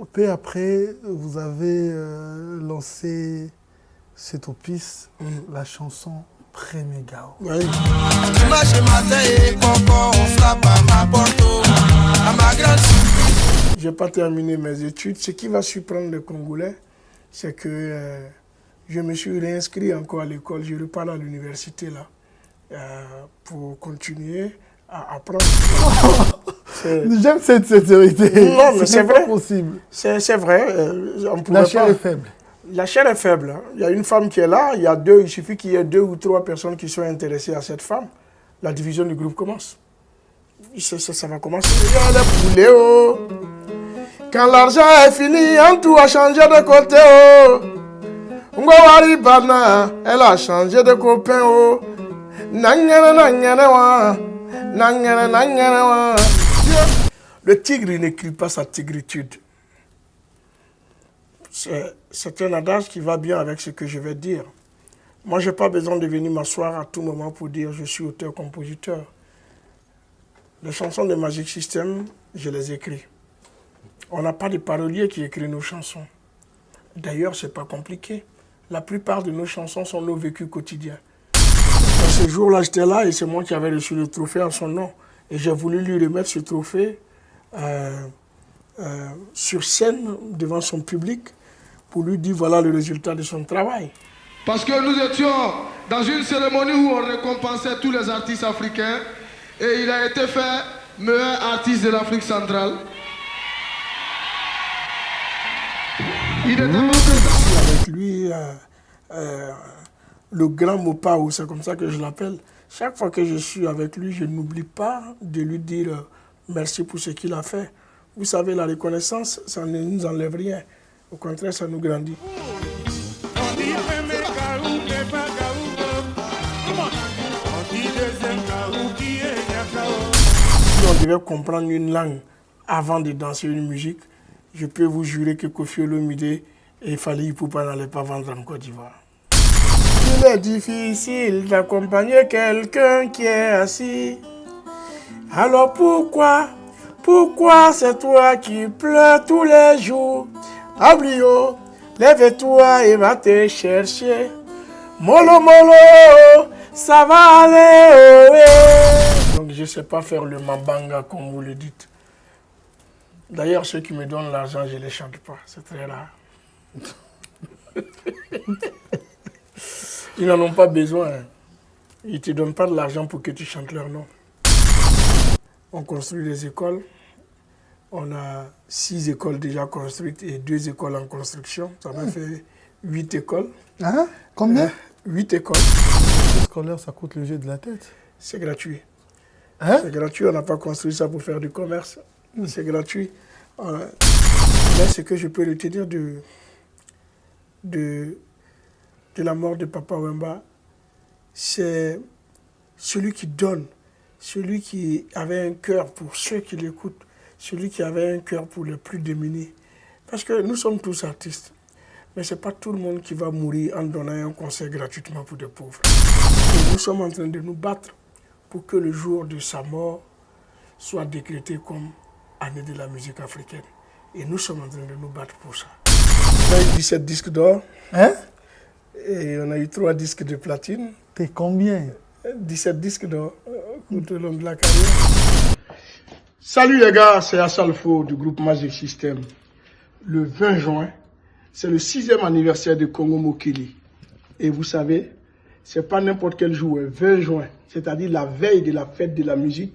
peu après, vous avez lancé cette opus, la chanson Premier Gao. Oui. Je n'ai pas terminé mes études. Ce qui va surprendre les Congolais, c'est que je me suis réinscrit encore à l'école. Je repars à l'université là pour continuer à apprendre. J'aime cette sincérité. Non, mais c'est vrai. Possible. C'est vrai. La chair est faible. La chair est faible. Hein. Il y a une femme qui est là, il suffit qu'il y ait 2 ou 3 personnes qui soient intéressées à cette femme. La division du groupe commence. Ça va commencer. Quand l'argent est fini, en tout a changé de côté. Ngowari Bana, elle a changé de copain. Le tigre n'écrit pas sa tigritude. C'est un adage qui va bien avec ce que je vais dire. Moi, je n'ai pas besoin de venir m'asseoir à tout moment pour dire je suis auteur-compositeur. Les chansons de Magic System, je les écris. On n'a pas de parolier qui écrit nos chansons. D'ailleurs, ce n'est pas compliqué. La plupart de nos chansons sont nos vécus quotidiens. À ce jour-là, j'étais là et c'est moi qui avais reçu le trophée en son nom. Et j'ai voulu lui remettre ce trophée sur scène devant son public pour lui dire voilà le résultat de son travail. Parce que nous étions dans une cérémonie où on récompensait tous les artistes africains et il a été fait meilleur artiste de l'Afrique centrale. Il était avec lui, le grand Mopao, c'est comme ça que je l'appelle. Chaque fois que je suis avec lui, je n'oublie pas de lui dire merci pour ce qu'il a fait. Vous savez, la reconnaissance, ça ne nous enlève rien. Au contraire, ça nous grandit. Si on devait comprendre une langue avant de danser une musique, je peux vous jurer que Koffi Olomide et Fally Ipupa n'allaient pas vendre en Côte d'Ivoire. Il est difficile d'accompagner quelqu'un qui est assis. Alors pourquoi c'est toi qui pleures tous les jours? Ablio, lève-toi et va te chercher. Molo molo, ça va aller. Oh, eh. Donc je ne sais pas faire le mambanga comme vous le dites. D'ailleurs, ceux qui me donnent l'argent, je ne les chante pas. C'est très rare. Ils n'en ont pas besoin. Ils ne te donnent pas de l'argent pour que tu chantes leur nom. On construit des écoles. On a 6 écoles déjà construites et 2 écoles en construction. Ça m'a fait 8 écoles. Hein? Combien? 8 écoles. Le scolaire, ça coûte le jeu de la tête. C'est gratuit. Hein? C'est gratuit. On n'a pas construit ça pour faire du commerce. C'est gratuit. Mais ce que je peux retenir de la mort de Papa Wemba, c'est celui qui donne, celui qui avait un cœur pour ceux qui l'écoutent, celui qui avait un cœur pour les plus démunis. Parce que nous sommes tous artistes, mais ce n'est pas tout le monde qui va mourir en donnant un concert gratuitement pour des pauvres. Et nous sommes en train de nous battre pour que le jour de sa mort soit décrété comme année de la musique africaine. Et nous sommes en train de nous battre pour ça. On a eu 17 disques d'or. Hein? Et on a eu 3 disques de platine. T'es combien? 17 disques d'or tout au long de la carrière. Salut les gars, c'est Assalfo du groupe Magic System. Le 20 juin, c'est le 6e anniversaire de Congo Mokili. Et vous savez, c'est pas n'importe quel jour, 20 juin, c'est-à-dire la veille de la fête de la musique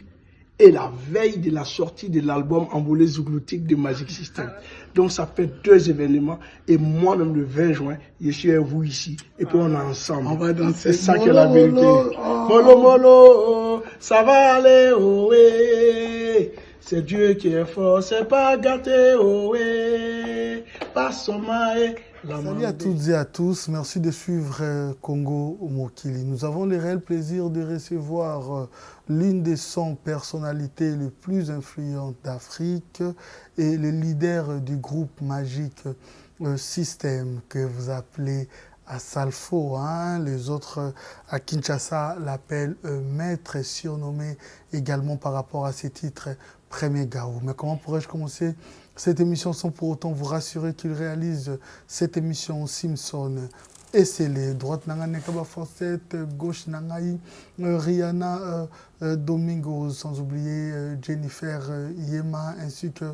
et la veille de la sortie de l'album Envolé Zougloutique de Magic System. Donc ça fait 2 événements et moi-même le 20 juin, je suis avec vous ici et puis on est ensemble. On va danser. C'est ça qui est la vérité. Molo molo, ça va aller, oh ouais. C'est Dieu qui est fort, c'est pas gâté, oh ouais. Pas sommeil. Salut à toutes et à tous, merci de suivre Congo Mokili. Nous avons le réel plaisir de recevoir l'une des 100 personnalités les plus influentes d'Afrique et le leader du groupe Magic System que vous appelez Assalfo. Hein? Les autres à Kinshasa l'appellent maître, surnommé également par rapport à ses titres Premier Gao. Mais comment pourrais-je commencer cette émission sans pour autant vous rassurer qu'il réalise cette émission Simpson. Et c'est les droites Nanganekaba Fawcett, gauche Nangaï, Rihanna Domingo, sans oublier Jennifer Yema, ainsi que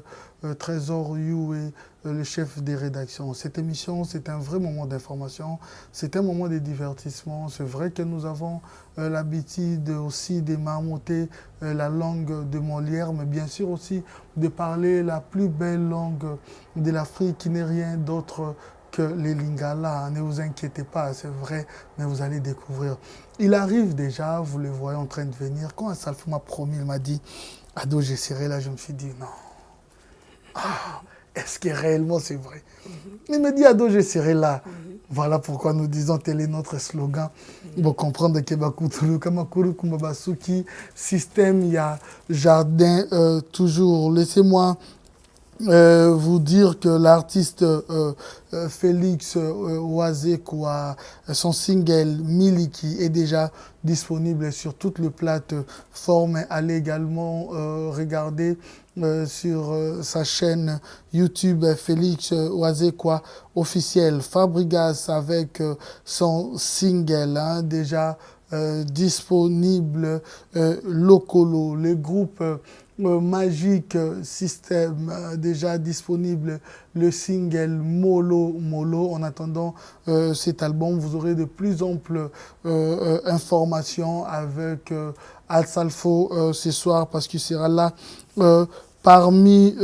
Trésor You et le chef des rédactions. Cette émission, c'est un vrai moment d'information, c'est un moment de divertissement. C'est vrai que nous avons l'habitude aussi de marmotter la langue de Molière, mais bien sûr aussi de parler la plus belle langue de l'Afrique, qui n'est rien d'autre que les Lingala. Ne vous inquiétez pas, c'est vrai, mais vous allez découvrir. Il arrive déjà, vous le voyez en train de venir. Quand Salfo m'a promis, il m'a dit « Ado, je serai là », je me suis dit « Non. Est-ce que réellement c'est vrai ?» Il me dit « Ado, je serai là. » Voilà pourquoi nous disons tel est notre slogan. Pour comprendre que Bakutulu, Kamakuru, Kumbabasuki, système, il y a jardin toujours. Laissez-moi vous dire que l'artiste Félix Oazekwa, son single Miliki est déjà disponible sur toutes les plateformes. Allez également regarder sur sa chaîne YouTube Félix Oazekwa officiel. Fabregas avec son single déjà disponible. Locolo, le groupe Magic System déjà disponible, le single Molo Molo. En attendant cet album, vous aurez de plus amples informations avec Al Salfo ce soir, parce qu'il sera là parmi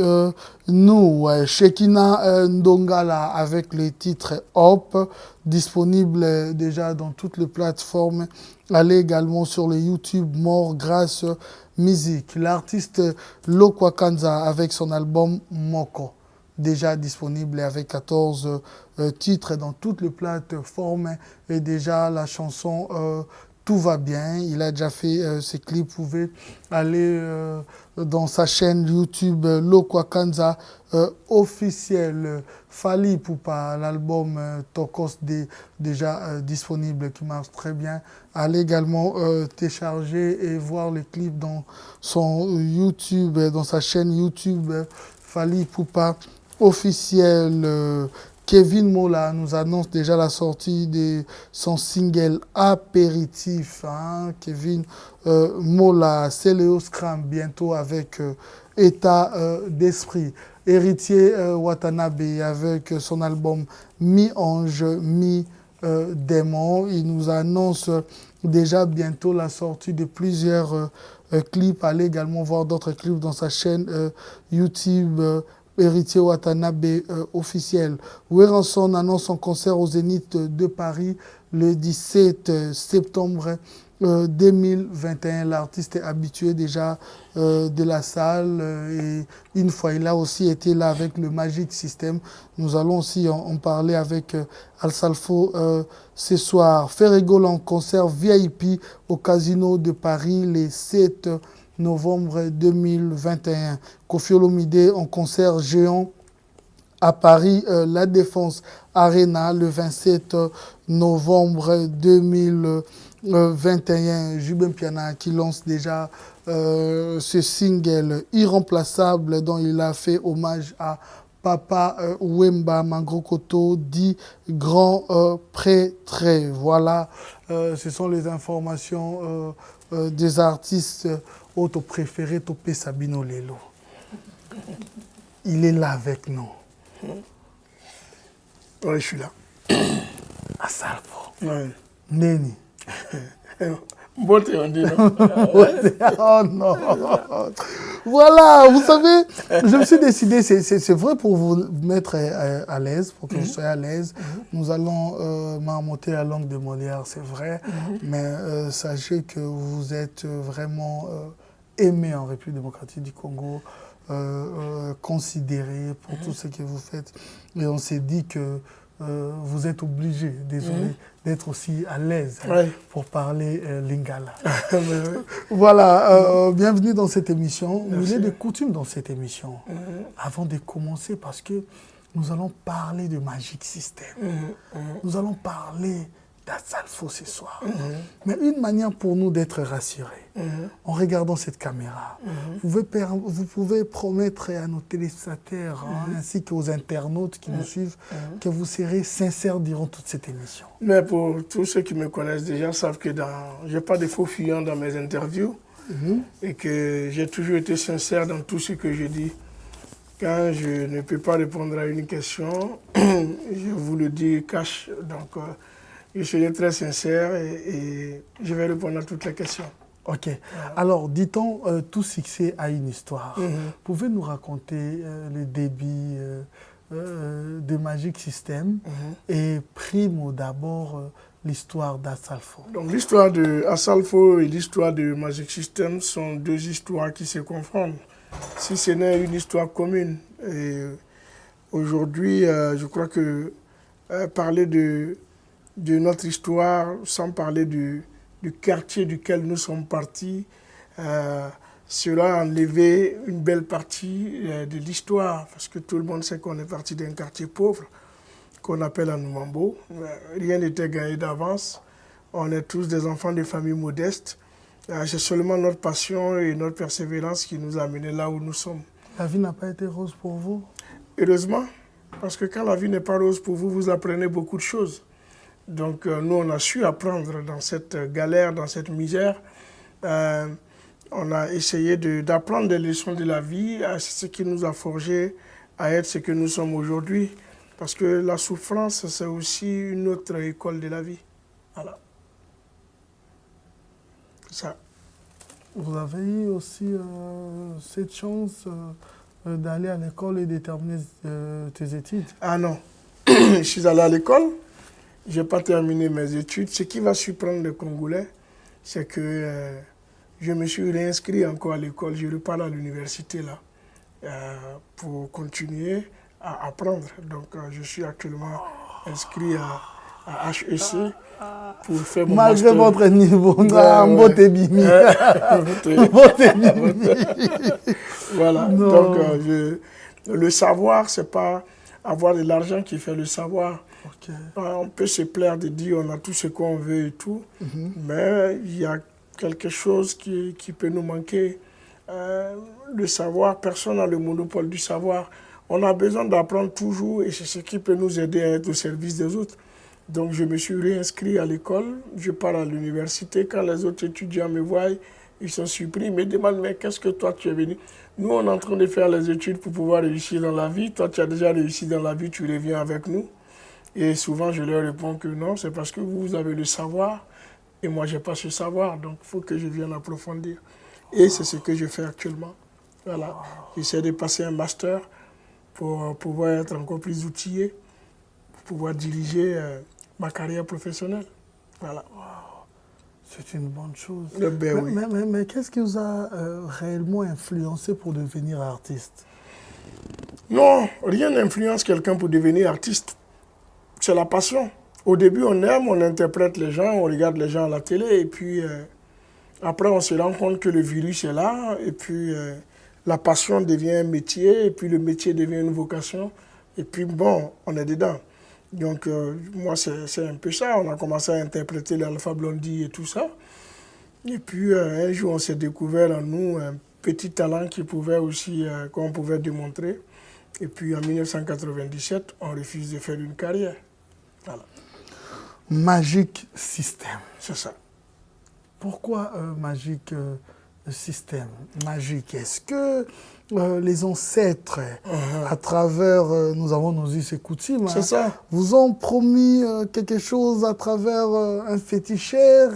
nous. Shekina Ndongala avec le titre Hop, disponible déjà dans toutes les plateformes. Allez également sur le YouTube More Grâce Musique. L'artiste Lokwa Kanza avec son album Moko, déjà disponible avec 14 titres dans toutes les plateformes. Et déjà la chanson Tout va bien, il a déjà fait ses clips. Vous pouvez aller dans sa chaîne YouTube Lokwa Kanza officiel. Fali Poupa, l'album Tokos déjà disponible, qui marche très bien. Allez également télécharger et voir les clips dans son YouTube, dans sa chaîne YouTube Fali Poupa officiel. Kevin Mola nous annonce déjà la sortie de son single Apéritif. Kevin Mola, Céléo Scram, bientôt avec État d'esprit. Héritier Watanabe avec son album Mi-Ange, Mi-Démon. Il nous annonce déjà bientôt la sortie de plusieurs clips. Allez également voir d'autres clips dans sa chaîne YouTube Héritier Watanabe officiel. Weranson annonce son concert au Zénith de Paris le 17 septembre 2021. L'artiste est habitué déjà de la salle et une fois il a aussi été là avec le Magic System. Nous allons aussi en parler avec Al Salfo ce soir. Ferrégol en concert VIP au Casino de Paris le 7 novembre 2021. Koffi Olomide en concert géant à Paris, La Défense Arena, le 27 novembre 2021. Jubin Piana qui lance déjà ce single irremplaçable dont il a fait hommage à Papa Wemba Mangrokoto, dit grand prêtre. Voilà, ce sont les informations des artistes auto préférés, Topé Sabino Lelo. Il est là avec nous. Oui, je suis là. À Salfo. Oui. Neni. Beauté, on dit, non? Oh non. Voilà, vous savez, je me suis décidé, c'est vrai pour vous mettre à l'aise, pour que vous soyez à l'aise. Nous allons marmotter la langue de Molière, c'est vrai, mais sachez que vous êtes vraiment aimé en République démocratique du Congo, considéré pour tout ce que vous faites. Et on s'est dit que vous êtes obligé, désolé, d'être aussi à l'aise pour parler lingala. Voilà, bienvenue dans cette émission. Il est de coutume dans cette émission, avant de commencer, parce que nous allons parler de Magic System. Nous allons parler d'Assalfo ce soir. Mais une manière pour nous d'être rassurés, en regardant cette caméra, vous pouvez promettre à nos téléspectateurs ainsi qu'aux internautes qui nous suivent que vous serez sincères durant toute cette émission. Mais pour tous ceux qui me connaissent déjà savent que je n'ai pas de faux fuyants dans mes interviews et que j'ai toujours été sincère dans tout ce que je dis. Quand je ne peux pas répondre à une question, je vous le dis cash. Donc, je serai très sincère et je vais répondre à toutes les questions. Ok. Alors, dit-on, tout succès a une histoire. Pouvez-vous nous raconter le début de Magic System et primo d'abord l'histoire d'Assalfo? Donc, l'histoire d'Assalfo et l'histoire de Magic System sont deux histoires qui se confondent. Si ce n'est une histoire commune. Et aujourd'hui, je crois que parler de notre histoire, sans parler du quartier duquel nous sommes partis, cela a enlevé une belle partie de l'histoire, parce que tout le monde sait qu'on est parti d'un quartier pauvre, qu'on appelle Anoumambo. Rien n'était gagné d'avance. On est tous des enfants de familles modestes. C'est seulement notre passion et notre persévérance qui nous a amenés là où nous sommes. La vie n'a pas été rose pour vous? Heureusement, parce que quand la vie n'est pas rose pour vous, vous apprenez beaucoup de choses. Donc nous, on a su apprendre dans cette galère, dans cette misère. On a essayé d'apprendre des leçons de la vie, c'est ce qui nous a forgé à être ce que nous sommes aujourd'hui. Parce que la souffrance, c'est aussi une autre école de la vie. Voilà. Ça. Vous avez eu aussi cette chance d'aller à l'école et de terminer tes études? Ah non, je suis allé à l'école, je n'ai pas terminé mes études. Ce qui va surprendre les Congolais, c'est que je me suis réinscrit encore à l'école. Je repars à l'université là pour continuer à apprendre. Donc je suis actuellement inscrit à HEC. Pour faire mon malgré master. Votre niveau, Voilà. Non. Donc, le savoir, ce n'est pas avoir de l'argent qui fait le savoir. Okay. On peut se plaire de dire on a tout ce qu'on veut et tout, mais il y a quelque chose qui peut nous manquer. Le savoir, personne n'a le monopole du savoir. On a besoin d'apprendre toujours et c'est ce qui peut nous aider à être au service des autres. Donc, je me suis réinscrit à l'école, je pars à l'université. Quand les autres étudiants me voient, ils sont surpris, ils me demandent « Mais qu'est-ce que toi, tu es venu ?» Nous, on est en train de faire les études pour pouvoir réussir dans la vie. Toi, tu as déjà réussi dans la vie, tu reviens avec nous. Et souvent, je leur réponds que non, c'est parce que vous avez le savoir et moi, je n'ai pas ce savoir. Donc, il faut que je vienne approfondir. Et c'est ce que je fais actuellement. Voilà. J'essaie de passer un master pour pouvoir être encore plus outillé, pour pouvoir diriger ma carrière professionnelle. Voilà. Wow. C'est une bonne chose. Oui. Mais qu'est-ce qui vous a réellement influencé pour devenir artiste? Non, rien n'influence quelqu'un pour devenir artiste. C'est la passion. Au début, on aime, on interprète les gens, on regarde les gens à la télé, et puis après, on se rend compte que le virus est là, et puis la passion devient un métier, et puis le métier devient une vocation, et puis bon, on est dedans. Donc, moi, c'est un peu ça. On a commencé à interpréter l'Alpha Blondy et tout ça. Et puis, un jour, on s'est découvert en nous un petit talent qui pouvait aussi, qu'on pouvait démontrer. Et puis, en 1997, on refuse de faire une carrière. Voilà. Magic System. C'est ça. Pourquoi Magic System? Magique. Est-ce que les ancêtres, à travers, nous avons nos us et coutumes, vous ont promis quelque chose à travers un féticheur?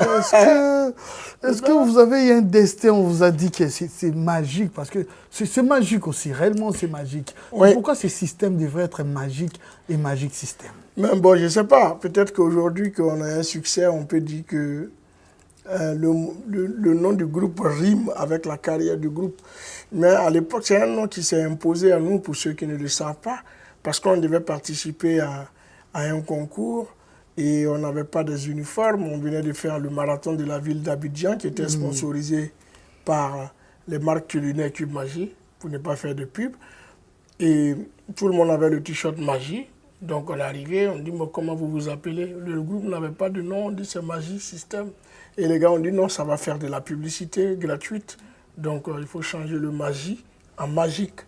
Est-ce que vous avez eu un destin, on vous a dit que c'est magique? Parce que c'est magique aussi, réellement c'est magique. Oui. Pourquoi ce système devrait être magique et Magic System? Mais bon, je ne sais pas. Peut-être qu'aujourd'hui qu'on a un succès, on peut dire que le nom du groupe rime avec la carrière du groupe. Mais à l'époque, c'est un nom qui s'est imposé à nous, pour ceux qui ne le savent pas, parce qu'on devait participer à un concours et on n'avait pas des uniformes. On venait de faire le marathon de la ville d'Abidjan qui était sponsorisé par les marques culinaires Cube Magie, pour ne pas faire de pub. Et tout le monde avait le t-shirt Magie. Donc on est arrivé, on dit mais comment vous vous appelez? Le groupe n'avait pas de nom, on dit c'est Magie Système. Et les gars ont dit non, ça va faire de la publicité gratuite. Donc il faut changer le Magie en Magique.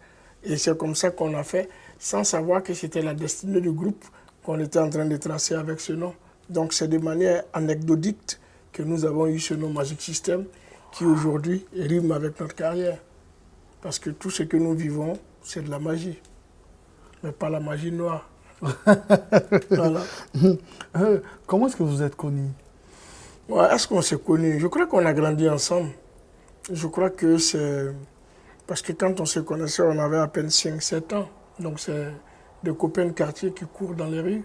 Et c'est comme ça qu'on a fait, sans savoir que c'était la destinée du groupe qu'on était en train de tracer avec ce nom. Donc c'est de manière anecdotique que nous avons eu ce nom Magic System qui aujourd'hui rime avec notre carrière. Parce que tout ce que nous vivons, c'est de la magie. Mais pas la magie noire. Voilà. Comment est-ce que vous êtes connus? Ouais, est-ce qu'on s'est connus? Je crois qu'on a grandi ensemble. Je crois que c'est... Parce que quand on se connaissait, on avait à peine 5-7 ans. Donc c'est des copains de quartier qui courent dans les rues.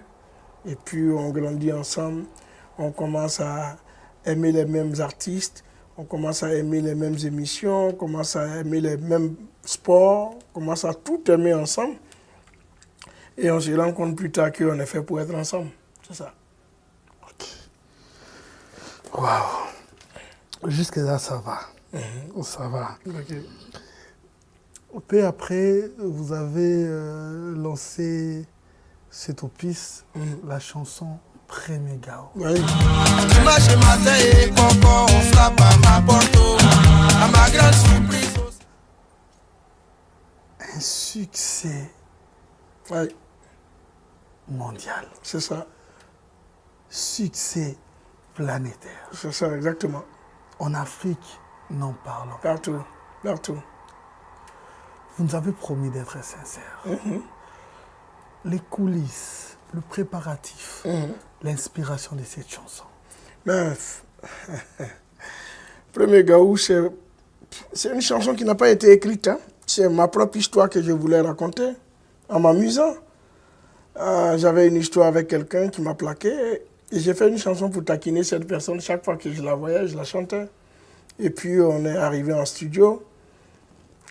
Et puis on grandit ensemble. On commence à aimer les mêmes artistes. On commence à aimer les mêmes émissions. On commence à aimer les mêmes sports. On commence à tout aimer ensemble. Et on se rend compte plus tard qu'on est fait pour être ensemble. C'est ça. Waouh. Jusque là, ça va. Ça va. Okay. Peu après, vous avez lancé cet opus, la chanson Premier Gao. Oui. Dimanche matin et Coco, on frappe à ma porte. À ma grande surprise. Un succès Oui, mondial. c'est ça. Succès planétaire. C'est ça, exactement. En Afrique, n'en parlons pas. Partout. Partout. Vous nous avez promis d'être sincère. Les coulisses, le préparatif, l'inspiration de cette chanson. Mais, Premier Gaou, c'est une chanson qui n'a pas été écrite. Hein. C'est ma propre histoire que je voulais raconter en m'amusant. J'avais une histoire avec quelqu'un qui m'a plaqué et j'ai fait une chanson pour taquiner cette personne. Chaque fois que je la voyais, je la chantais. Et puis on est arrivé en studio.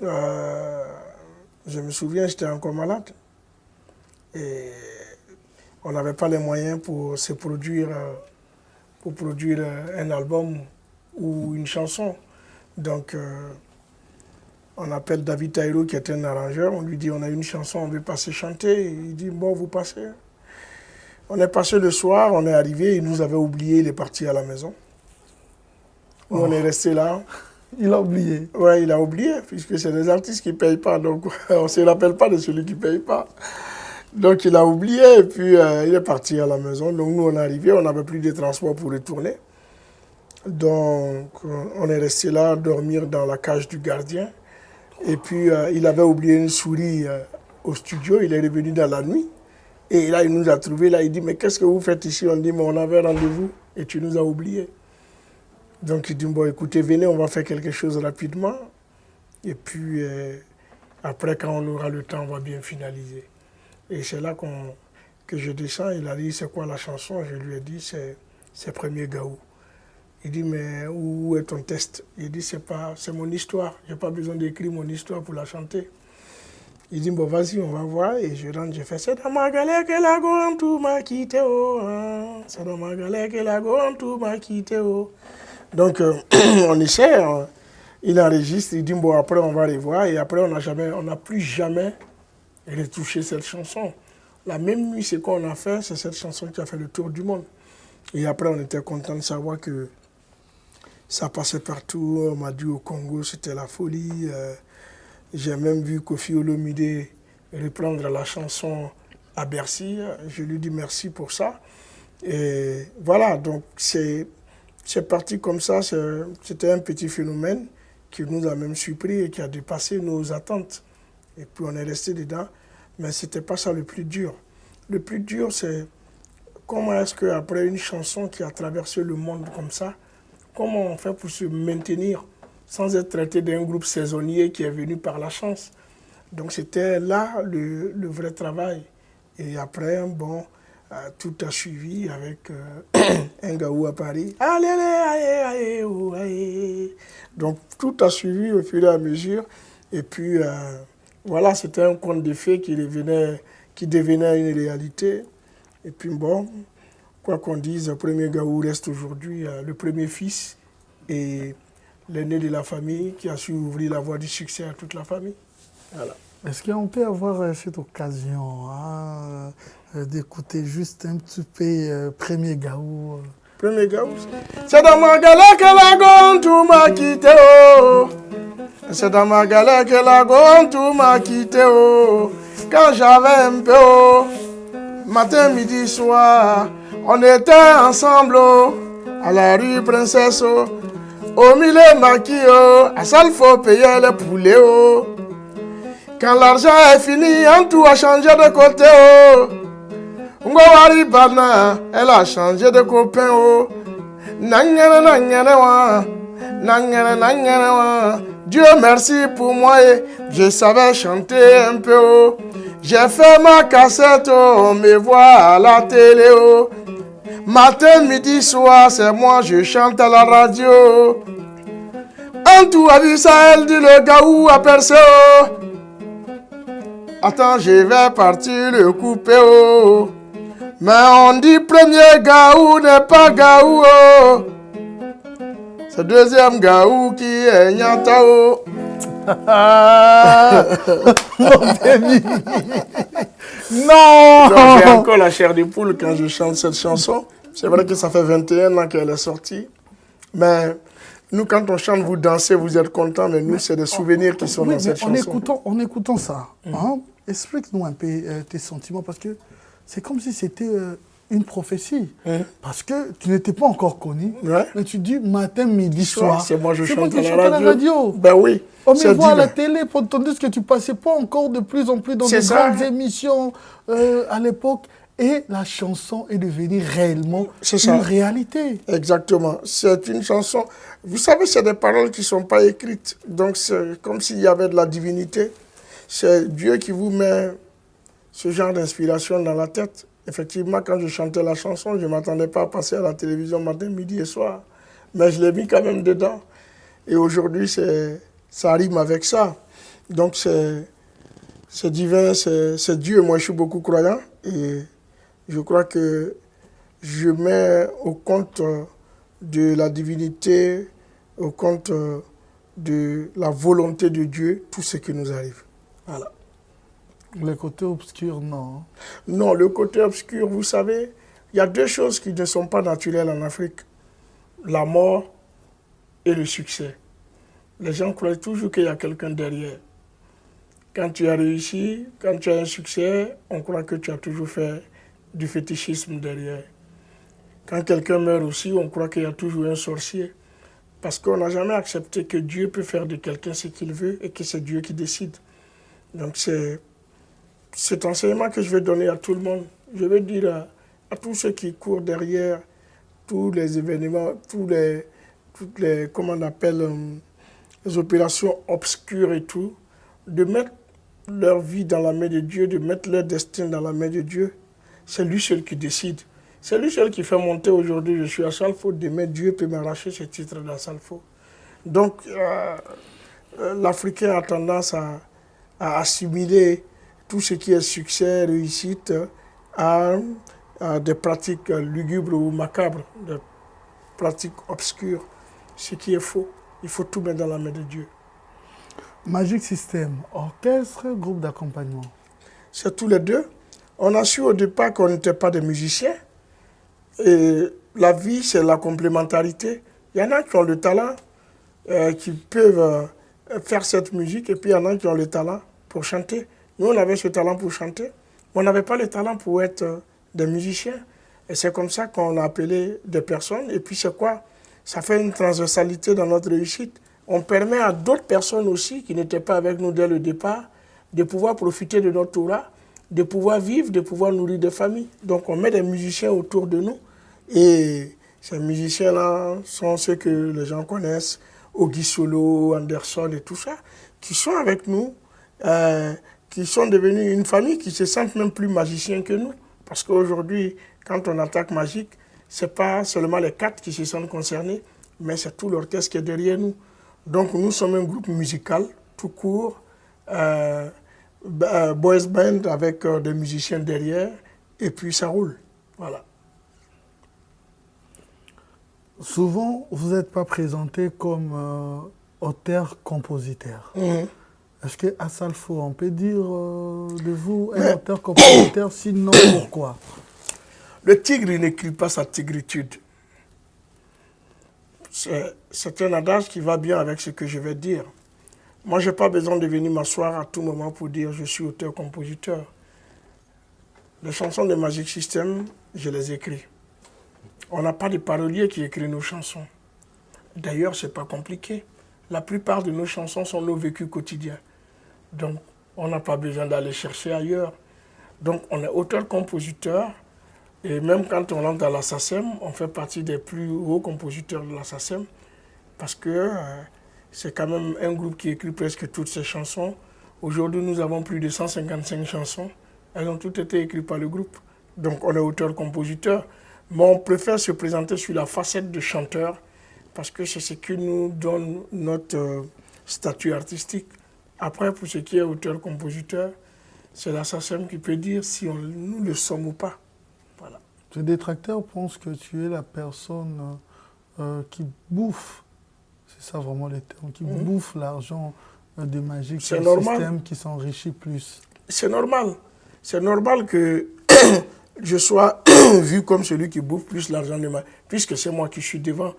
Je me souviens, j'étais encore malade. Et on n'avait pas les moyens pour se produire, pour produire un album ou une chanson. Donc, on appelle David Taïro, qui est un arrangeur. On lui dit, on a une chanson, on veut passer chanter. Il dit, bon, vous passez. On est passé le soir, on est arrivé, il nous avait oublié, il est parti à la maison. Nous, on est resté là. Il a oublié. Oui, il a oublié, puisque c'est des artistes qui ne payent pas. Donc, on ne se rappelle pas de celui qui ne paye pas. Donc, il a oublié et puis il est parti à la maison. Donc, nous, on est arrivé, on n'avait plus de transport pour retourner. Donc, on est resté là, dormir dans la cage du gardien. Et puis, il avait oublié une souris au studio. Il est revenu dans la nuit. Et là, il nous a trouvés. Là, il dit, mais qu'est-ce que vous faites ici? On dit, mais on avait rendez-vous et tu nous as oubliés. Donc, il dit, bon, écoutez, venez, on va faire quelque chose rapidement. Et puis, après, quand on aura le temps, on va bien finaliser. Et c'est là que je descends. Il a dit, c'est quoi la chanson? Je lui ai dit, c'est Premier Gaou. Il dit, mais où est ton test? Il dit, c'est mon histoire. Je n'ai pas besoin d'écrire mon histoire pour la chanter. Il dit, bon, vas-y, on va voir. Et je rentre, je fais, c'est dans ma galère que la gomme tout m'a quitté. Oh, c'est dans ma galère que la gomme tout m'a quitté. Oh. Donc, on essaie, il enregistre, il dit, bon, après, on va revoir. Et après, on n'a plus jamais retouché cette chanson. La même nuit, c'est qu'on a fait, c'est cette chanson qui a fait le tour du monde. Et après, on était content de savoir que ça passait partout. On m'a dit au Congo, c'était la folie. J'ai même vu Koffi Olomide reprendre la chanson à Bercy. Je lui dis merci pour ça. Et voilà, donc c'est parti comme ça. C'était un petit phénomène qui nous a même surpris et qui a dépassé nos attentes. Et puis on est resté dedans. Mais ce n'était pas ça le plus dur. Le plus dur, c'est comment est-ce qu'après une chanson qui a traversé le monde comme ça, comment on fait pour se maintenir sans être traité d'un groupe saisonnier qui est venu par la chance. Donc c'était là le vrai travail. Et après, bon, tout a suivi avec un Gaou à Paris. Allez, allez, allez, allez. Donc tout a suivi au fur et à mesure. Et puis voilà, c'était un conte de fées qui devenait une réalité. Et puis bon, quoi qu'on dise, le Premier Gaou reste aujourd'hui le premier fils et l'aîné de la famille qui a su ouvrir la voie du succès à toute la famille. Voilà. Est-ce qu'on peut avoir cette occasion, d'écouter juste un petit peu Premier Gaou. Premier Gaou. C'est dans ma galère que la gomme tout m'a quitté. Oh. C'est dans ma galère que la gomme tout m'a quitté. Oh. Quand j'avais un peu, oh. Matin, midi, soir, on était ensemble oh. À la rue Princesse. Oh. Au milieu maquis, oh. À ça, il faut payer les poulets. Oh. Quand l'argent est fini, en tout a changé de côté. Oh. Ngowari Bana, elle a changé de copain. Oh. Nangere, nangere, wa. Nangere, nangere, wa. Dieu merci pour moi. Je savais chanter un peu. Oh. J'ai fait ma cassette, oh. On me voit à la télé. Oh. Matin, midi, soir, c'est moi, je chante à la radio. En tout a vu ça, elle dit le Gaou a percé. Oh. Attends, je vais partir le couper. Oh. Mais on dit premier Gaou n'est pas Gaou. Oh. C'est deuxième Gaou qui est Nyantao. Non. Donc, j'ai encore la chair de poule quand je chante cette chanson. C'est vrai que ça fait 21 ans qu'elle est sortie. Mais nous, quand on chante, vous dansez, vous êtes contents. Mais nous, c'est des souvenirs qui sont dans cette chanson. En écoutant ça, hein, explique-nous un peu tes sentiments, parce que c'est comme si c'était une prophétie. Parce que tu n'étais pas encore connu, mais tu dis matin, midi, soir. C'est moi, je chante à la radio. Ben oui. On me voit à la télé, tandis que tu passais pas encore de plus en plus dans de grandes émissions à l'époque. Et la chanson est devenue réellement une réalité. Exactement. C'est une chanson. Vous savez, c'est des paroles qui ne sont pas écrites. Donc, c'est comme s'il y avait de la divinité. C'est Dieu qui vous met ce genre d'inspiration dans la tête. Effectivement, quand je chantais la chanson, je ne m'attendais pas à passer à la télévision matin, midi et soir. Mais je l'ai mis quand même dedans. Et aujourd'hui, ça rime avec ça. Donc, c'est divin, c'est Dieu. Moi, je suis beaucoup croyant. Et je crois que je mets au compte de la divinité, au compte de la volonté de Dieu, tout ce qui nous arrive. Voilà. Le côté obscur, non. Non, le côté obscur, vous savez, il y a deux choses qui ne sont pas naturelles en Afrique. La mort et le succès. Les gens croient toujours qu'il y a quelqu'un derrière. Quand tu as réussi, quand tu as un succès, on croit que tu as toujours fait du fétichisme derrière. Quand quelqu'un meurt aussi, on croit qu'il y a toujours un sorcier. Parce qu'on n'a jamais accepté que Dieu peut faire de quelqu'un ce qu'il veut et que c'est Dieu qui décide. Donc c'est cet enseignement que je vais donner à tout le monde. Je vais dire à tous ceux qui courent derrière tous les événements, toutes les comment on appelle, les opérations obscures et tout, de mettre leur vie dans la main de Dieu, de mettre leur destin dans la main de Dieu. C'est lui seul qui décide. C'est lui seul qui fait monter aujourd'hui, je suis à Salfo, demain Dieu peut m'arracher ce titre dans Salfo. Donc, l'Africain a tendance à assimiler tout ce qui est succès, réussite, à des pratiques lugubres ou macabres, des pratiques obscures, ce qui est faux. Il faut tout mettre dans la main de Dieu. Magic System, orchestre, groupe d'accompagnement. C'est tous les deux. On a su au départ qu'on n'était pas des musiciens. Et la vie, c'est la complémentarité. Il y en a qui ont le talent, qui peuvent faire cette musique, et puis il y en a qui ont le talent pour chanter. Nous, on avait ce talent pour chanter, mais on n'avait pas le talent pour être des musiciens. Et c'est comme ça qu'on a appelé des personnes. Et puis c'est quoi? Ça fait une transversalité dans notre réussite. On permet à d'autres personnes aussi, qui n'étaient pas avec nous dès le départ, de pouvoir profiter de notre Torah, de pouvoir vivre, de pouvoir nourrir des familles. Donc on met des musiciens autour de nous. Et ces musiciens-là sont ceux que les gens connaissent, Ogi Solo, Anderson et tout ça, qui sont avec nous, qui sont devenus une famille, qui se sentent même plus magiciens que nous. Parce qu'aujourd'hui, quand on attaque Magic, ce n'est pas seulement les 4 qui se sentent concernés, mais c'est tout l'orchestre qui est derrière nous. Donc nous sommes un groupe musical, tout court, boys band avec des musiciens derrière, et puis ça roule. Voilà. Souvent, vous n'êtes pas présenté comme auteur-compositeur. Est-ce que Assalfo, on peut dire de vous un auteur-compositeur, sinon pourquoi? Le tigre, il n'écrit pas sa tigritude. C'est un adage qui va bien avec ce que je vais dire. Moi, je n'ai pas besoin de venir m'asseoir à tout moment pour dire je suis auteur-compositeur. Les chansons de Magic System, je les écris. On n'a pas de parolier qui écrit nos chansons. D'ailleurs, ce n'est pas compliqué. La plupart de nos chansons sont nos vécus quotidiens. Donc, on n'a pas besoin d'aller chercher ailleurs. Donc, on est auteur-compositeur. Et même quand on entre à la SACEM, on fait partie des plus hauts compositeurs de la SACEM. Parce que c'est quand même un groupe qui écrit presque toutes ses chansons. Aujourd'hui, nous avons plus de 155 chansons. Elles ont toutes été écrites par le groupe. Donc, on est auteur-compositeur. Mais on préfère se présenter sur la facette de chanteur parce que c'est ce qui nous donne notre statut artistique. Après, pour ce qui est auteur-compositeur, c'est la SACEM qui peut dire si nous le sommes ou pas. Voilà. Les détracteurs pensent que tu es la personne qui bouffe, c'est ça vraiment le terme, qui bouffe l'argent de Magic System, qui s'enrichit plus. C'est normal. C'est normal que je sois vu comme celui qui bouffe plus l'argent de Magic, puisque c'est moi qui suis devant.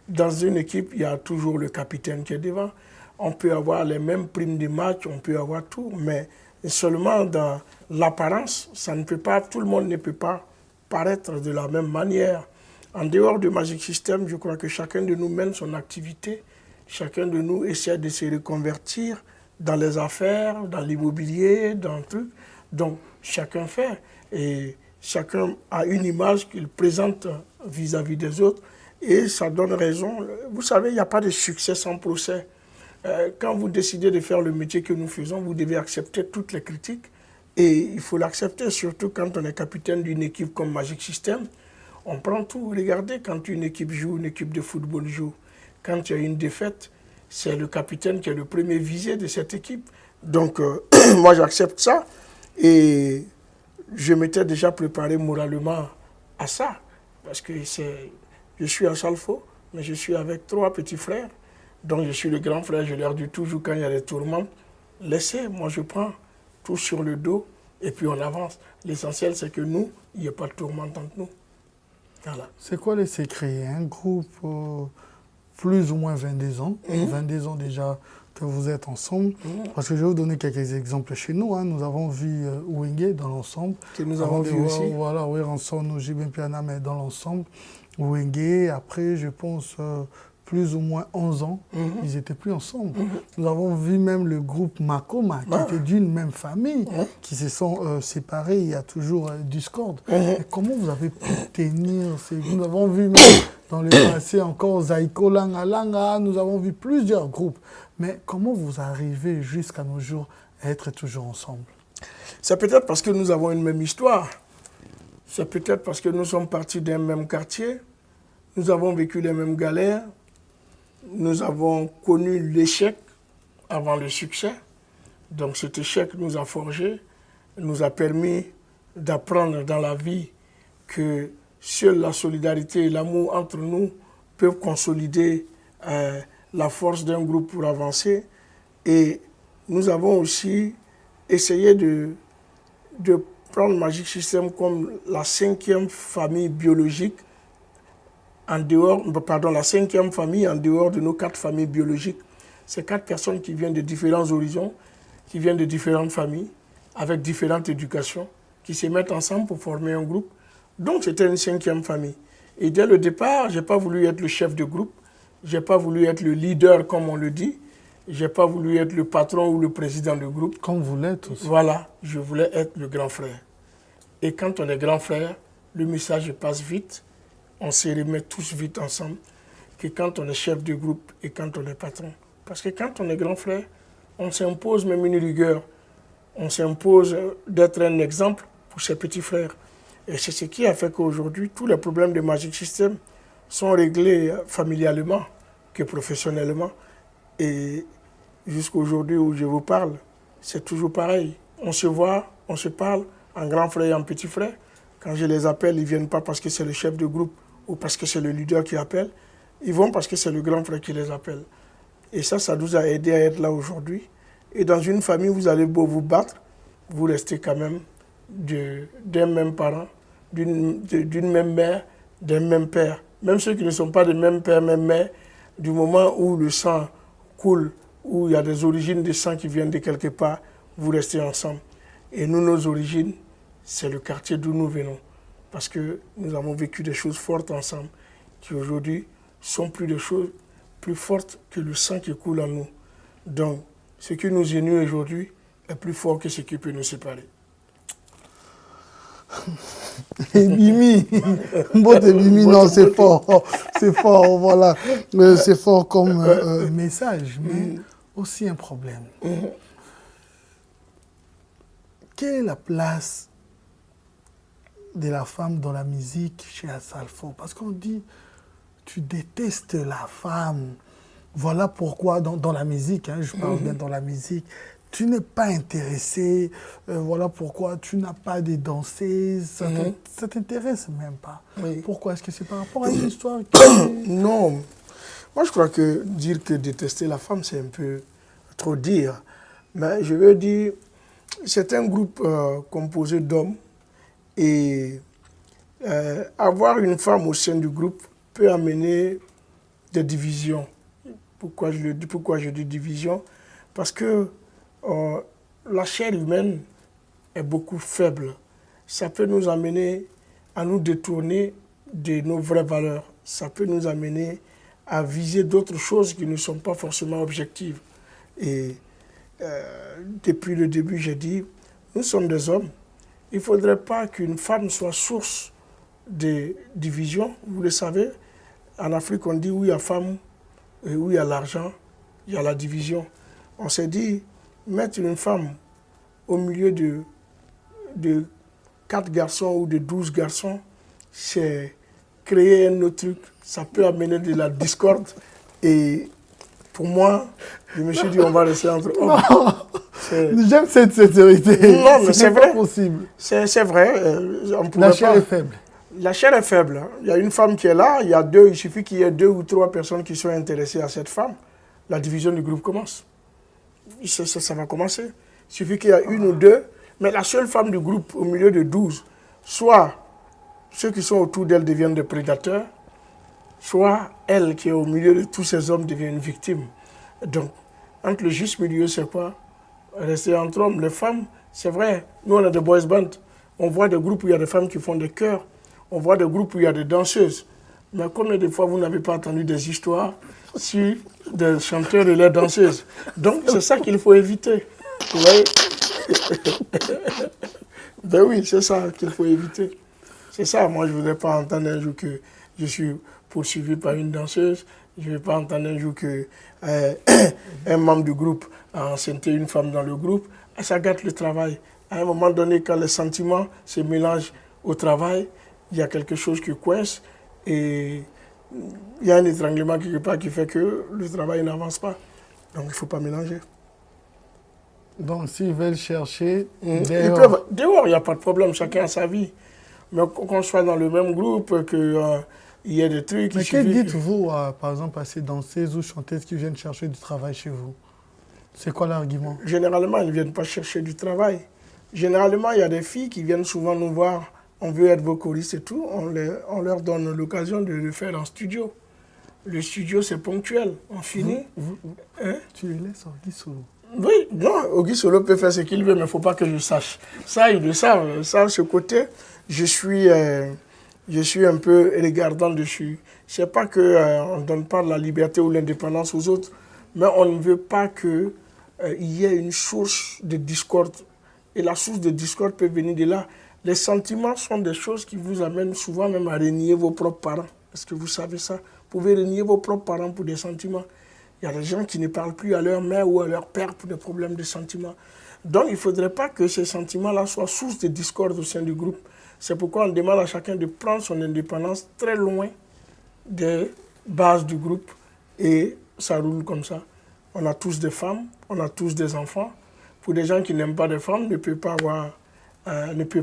Dans une équipe, il y a toujours le capitaine qui est devant. On peut avoir les mêmes primes de match, on peut avoir tout, mais seulement dans l'apparence, ça ne peut pas, tout le monde ne peut pas paraître de la même manière. En dehors de Magic System, je crois que chacun de nous mène son activité, chacun de nous essaie de se reconvertir dans les affaires, dans l'immobilier, dans tout. Donc, chacun fait et chacun a une image qu'il présente vis-à-vis des autres et ça donne raison. Vous savez, il n'y a pas de succès sans procès. Quand vous décidez de faire le métier que nous faisons, vous devez accepter toutes les critiques. Et il faut l'accepter, surtout quand on est capitaine d'une équipe comme Magic System. On prend tout. Regardez, quand une équipe joue, une équipe de football joue, quand il y a une défaite, c'est le capitaine qui est le premier visé de cette équipe. Donc, moi, j'accepte ça. Et je m'étais déjà préparé moralement à ça. Parce que je suis à Salfo, mais je suis avec 3 petits frères. Donc je suis le grand frère, je leur dis toujours quand il y a des tourments, laissez, moi je prends tout sur le dos et puis on avance. L'essentiel c'est que nous, il n'y ait pas de tourment entre nous. Voilà. C'est quoi les secrets? Un groupe plus ou moins 22 ans, 22 ans déjà que vous êtes ensemble. Parce que je vais vous donner quelques exemples chez nous. Hein. Nous avons vu Wenge dans l'ensemble. Que nous avons vu aussi. Voilà, oui, ensemble, nous Jibin Piana, mais dans l'ensemble. Wenge, après, je pense, plus ou moins 11 ans, ils n'étaient plus ensemble. Nous avons vu même le groupe Makoma, qui était d'une même famille, qui se sont séparés. Il y a toujours discorde. Mais comment vous avez pu tenir Nous avons vu même dans le passé encore Zaiko Langa Langa, nous avons vu plusieurs groupes. Mais comment vous arrivez jusqu'à nos jours à être toujours ensemble? C'est peut-être parce que nous avons une même histoire. C'est peut-être parce que nous sommes partis d'un même quartier. Nous avons vécu les mêmes galères. Nous avons connu l'échec avant le succès. Donc cet échec nous a forgés, nous a permis d'apprendre dans la vie que seule la solidarité et l'amour entre nous peuvent consolider la force d'un groupe pour avancer. Et nous avons aussi essayé de prendre Magic System comme la 5e famille biologique en dehors, pardon, la 5e famille en dehors de nos 4 familles biologiques. C'est 4 personnes qui viennent de différents horizons, qui viennent de différentes familles, avec différentes éducations, qui se mettent ensemble pour former un groupe. Donc c'était une 5e famille. Et dès le départ, je n'ai pas voulu être le chef de groupe, je n'ai pas voulu être le leader comme on le dit, je n'ai pas voulu être le patron ou le président du groupe. Comme vous l'êtes aussi. Voilà, je voulais être le grand frère. Et quand on est grand frère, le message passe vite, on se remet tous vite ensemble, que quand on est chef de groupe et quand on est patron. Parce que quand on est grand frère, on s'impose même une rigueur. On s'impose d'être un exemple pour ses petits frères. Et c'est ce qui a fait qu'aujourd'hui, tous les problèmes de Magic System sont réglés familialement que professionnellement. Et jusqu'aujourd'hui où je vous parle, c'est toujours pareil. On se voit, on se parle en grand frère et en petit frère. Quand je les appelle, ils ne viennent pas parce que c'est le chef de groupe ou parce que c'est le leader qui appelle. Ils vont parce que c'est le grand frère qui les appelle. Et ça nous a aidés à être là aujourd'hui. Et dans une famille, vous allez beau vous battre, vous restez quand même d'un même parent, d'une même mère, d'un même père. Même ceux qui ne sont pas de même père, même mère, du moment où le sang coule, où il y a des origines de sang qui viennent de quelque part, vous restez ensemble. Et nous, nos origines, c'est le quartier d'où nous venons. Parce que nous avons vécu des choses fortes ensemble, qui aujourd'hui sont plus des choses plus fortes que le sang qui coule en nous. Donc, ce qui nous unit aujourd'hui est plus fort que ce qui peut nous séparer. Et Bimi, Bimi, non, c'est fort, voilà, c'est fort comme message, mais aussi un problème. Quelle est la place de la femme dans la musique chez Asalfo? Parce qu'on dit, tu détestes la femme. Voilà pourquoi dans la musique, hein, je parle bien dans la musique, tu n'es pas intéressé. Voilà pourquoi tu n'as pas de danseuse. Ça t'intéresse même pas. Oui. Pourquoi? Est-ce que c'est par rapport à une histoire Non. Moi, je crois que dire que détester la femme, c'est un peu trop dire. Mais je veux dire, c'est un groupe composé d'hommes et avoir une femme au sein du groupe peut amener des divisions. Pourquoi je dis division? Parce que la chair humaine est beaucoup faible. Ça peut nous amener à nous détourner de nos vraies valeurs. Ça peut nous amener à viser d'autres choses qui ne sont pas forcément objectives. Et depuis le début, j'ai dit, nous sommes des hommes. Il ne faudrait pas qu'une femme soit source de division. Vous le savez, en Afrique, on dit où il y a femme et où il y a l'argent, il y a la division. On s'est dit, mettre une femme au milieu de 4 garçons ou de 12 garçons, c'est créer un autre truc. Ça peut amener de la discorde. Et pour moi, je me suis dit, on va rester entre hommes. J'aime cette sincérité. Non, mais c'est vrai. Possible. C'est vrai. La chair est faible. La chair est faible. Il y a une femme qui est là, il suffit qu'il y ait 2 ou 3 personnes qui soient intéressées à cette femme. La division du groupe commence. Ça va commencer. Il suffit qu'il y ait 1 ou 2, mais la seule femme du groupe au milieu de 12, soit ceux qui sont autour d'elle deviennent des prédateurs, soit elle qui est au milieu de tous ces hommes devient une victime. Donc, entre le juste milieu, c'est quoi? Rester entre hommes. Les femmes, c'est vrai, nous on a des boys bands. On voit des groupes où il y a des femmes qui font des chœurs. On voit des groupes où il y a des danseuses. Mais combien de fois vous n'avez pas entendu des histoires sur des chanteurs et les danseuses? Donc c'est ça qu'il faut éviter. Vous voyez? Ben oui, c'est ça qu'il faut éviter. C'est ça, moi je ne voudrais pas entendre un jour que je suis poursuivi par une danseuse. Je ne vais pas entendre un jour qu'un membre du groupe a enceinté une femme dans le groupe. Ça gâte le travail. À un moment donné, quand les sentiments se mélangent au travail, il y a quelque chose qui coince et il y a un étranglement quelque part qui fait que le travail n'avance pas. Donc il ne faut pas mélanger. Donc s'ils veulent chercher dehors, il n'y a pas de problème, chacun a sa vie. Mais qu'on soit dans le même groupe, qu'il y ait des trucs... Mais que dites-vous, par exemple, à ces danseuses ou chanteuses qui viennent chercher du travail chez vous? C'est quoi l'argument? Généralement, elles ne viennent pas chercher du travail. Généralement, il y a des filles qui viennent souvent nous voir. On veut être vocaliste et tout. On leur donne l'occasion de le faire en studio. Le studio, c'est ponctuel. On finit. Hein? Tu les laisses Ogui Solo? Oui, non, Ogui Solo peut faire ce qu'il veut, mais il ne faut pas que je sache. Ça, ils le savent. Ça, ce côté, je suis un peu regardant dessus. Je ne sais pas qu'on ne donne pas la liberté ou l'indépendance aux autres, mais on ne veut pas qu'il y ait une source de discorde. Et la source de discorde peut venir de là. Les sentiments sont des choses qui vous amènent souvent même à renier vos propres parents. Est-ce que vous savez ça? Vous pouvez renier vos propres parents pour des sentiments. Il y a des gens qui ne parlent plus à leur mère ou à leur père pour des problèmes de sentiments. Donc, il ne faudrait pas que ces sentiments-là soient source de discorde au sein du groupe. C'est pourquoi on demande à chacun de prendre son indépendance très loin des bases du groupe. Et ça roule comme ça. On a tous des femmes, on a tous des enfants. Pour des gens qui n'aiment pas des femmes, ne peuvent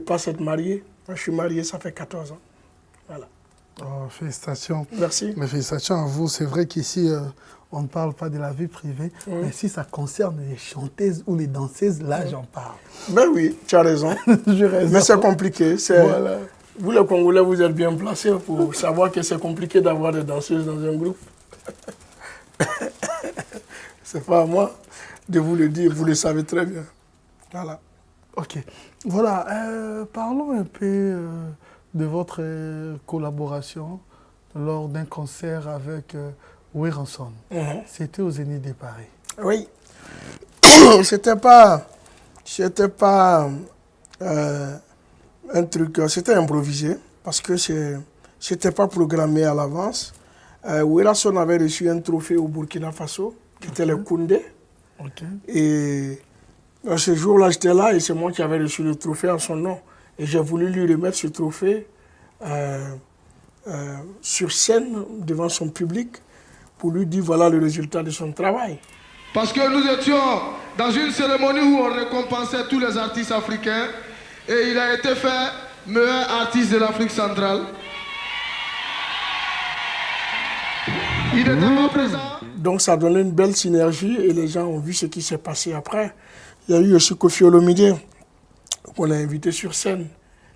pas s'être mariés. Moi, je suis marié, ça fait 14 ans. Voilà. Oh, félicitations. Merci. Mais félicitations à vous. C'est vrai qu'ici, on ne parle pas de la vie privée, mais si ça concerne les chanteuses ou les danseuses, là, j'en parle. Ben oui, tu as raison. J'ai raison. Mais c'est compliqué. Voilà. Vous, les Congolais, vous êtes bien placés pour savoir que c'est compliqué d'avoir des danseuses dans un groupe. C'est pas à moi de vous le dire, vous le savez très bien. Voilà. Ok. Voilà. Parlons un peu de votre collaboration lors d'un concert avec Werenson. C'était au Zénith de Paris. Oui. C'était pas un truc, c'était improvisé parce que c'était pas programmé à l'avance. Werenson avait reçu un trophée au Burkina Faso, qui était le Koundé. Ok. Et ce jour-là, j'étais là et c'est moi qui avais reçu le trophée en son nom. Et j'ai voulu lui remettre ce trophée sur scène devant son public pour lui dire voilà le résultat de son travail. Parce que nous étions dans une cérémonie où on récompensait tous les artistes africains et il a été fait meilleur artiste de l'Afrique centrale. Il n'était pas présent. Donc ça donnait une belle synergie et les gens ont vu ce qui s'est passé après. Il y a eu aussi Koffi Olomidé qu'on a invité sur scène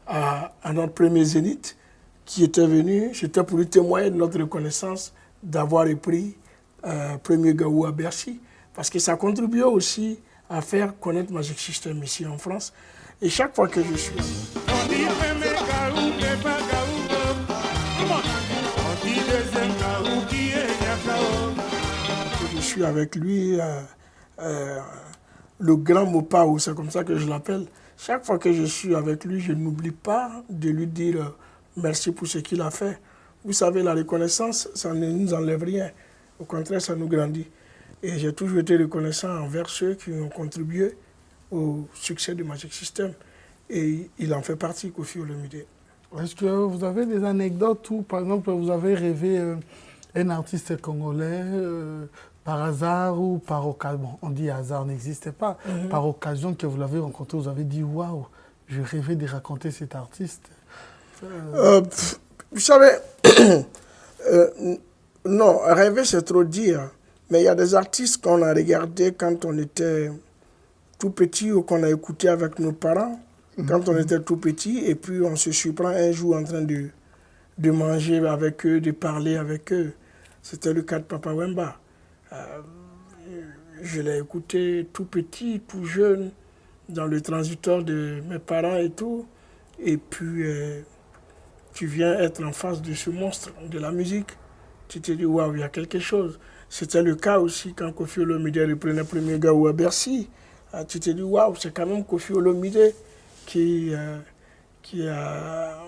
à notre premier Zénith qui était venu. C'était pour lui témoigner de notre reconnaissance d'avoir repris premier Gaou à Bercy. Parce que ça contribuait aussi à faire connaître Magic System ici en France. Et chaque fois que je suis... Je suis avec lui, le grand Mopao, c'est comme ça que je l'appelle. Chaque fois que je suis avec lui, je n'oublie pas de lui dire merci pour ce qu'il a fait. Vous savez, la reconnaissance, ça ne nous enlève rien. Au contraire, ça nous grandit. Et j'ai toujours été reconnaissant envers ceux qui ont contribué au succès du Magic System. Et il en fait partie, Koffi Olomidé. Est-ce que vous avez des anecdotes où, par exemple, vous avez rêvé un artiste congolais par hasard ou par occasion? Bon, on dit hasard n'existait pas. Par occasion que vous l'avez rencontré, vous avez dit waouh, je rêvais de raconter cet artiste. Vous savez, non, rêver c'est trop dire. Mais il y a des artistes qu'on a regardés quand on était tout petit ou qu'on a écouté avec nos parents, quand on était tout petit, et puis on se surprend un jour en train de manger avec eux, de parler avec eux. C'était le cas de Papa Wemba. Je l'ai écouté tout petit, tout jeune, dans le transiteur de mes parents et tout. Et puis, tu viens être en face de ce monstre de la musique. Tu te dis, waouh, il y a quelque chose. C'était le cas aussi quand Koffi Olomidé reprenait premier Gaou à Bercy. Tu te dis, waouh, c'est quand même Koffi Olomidé qui a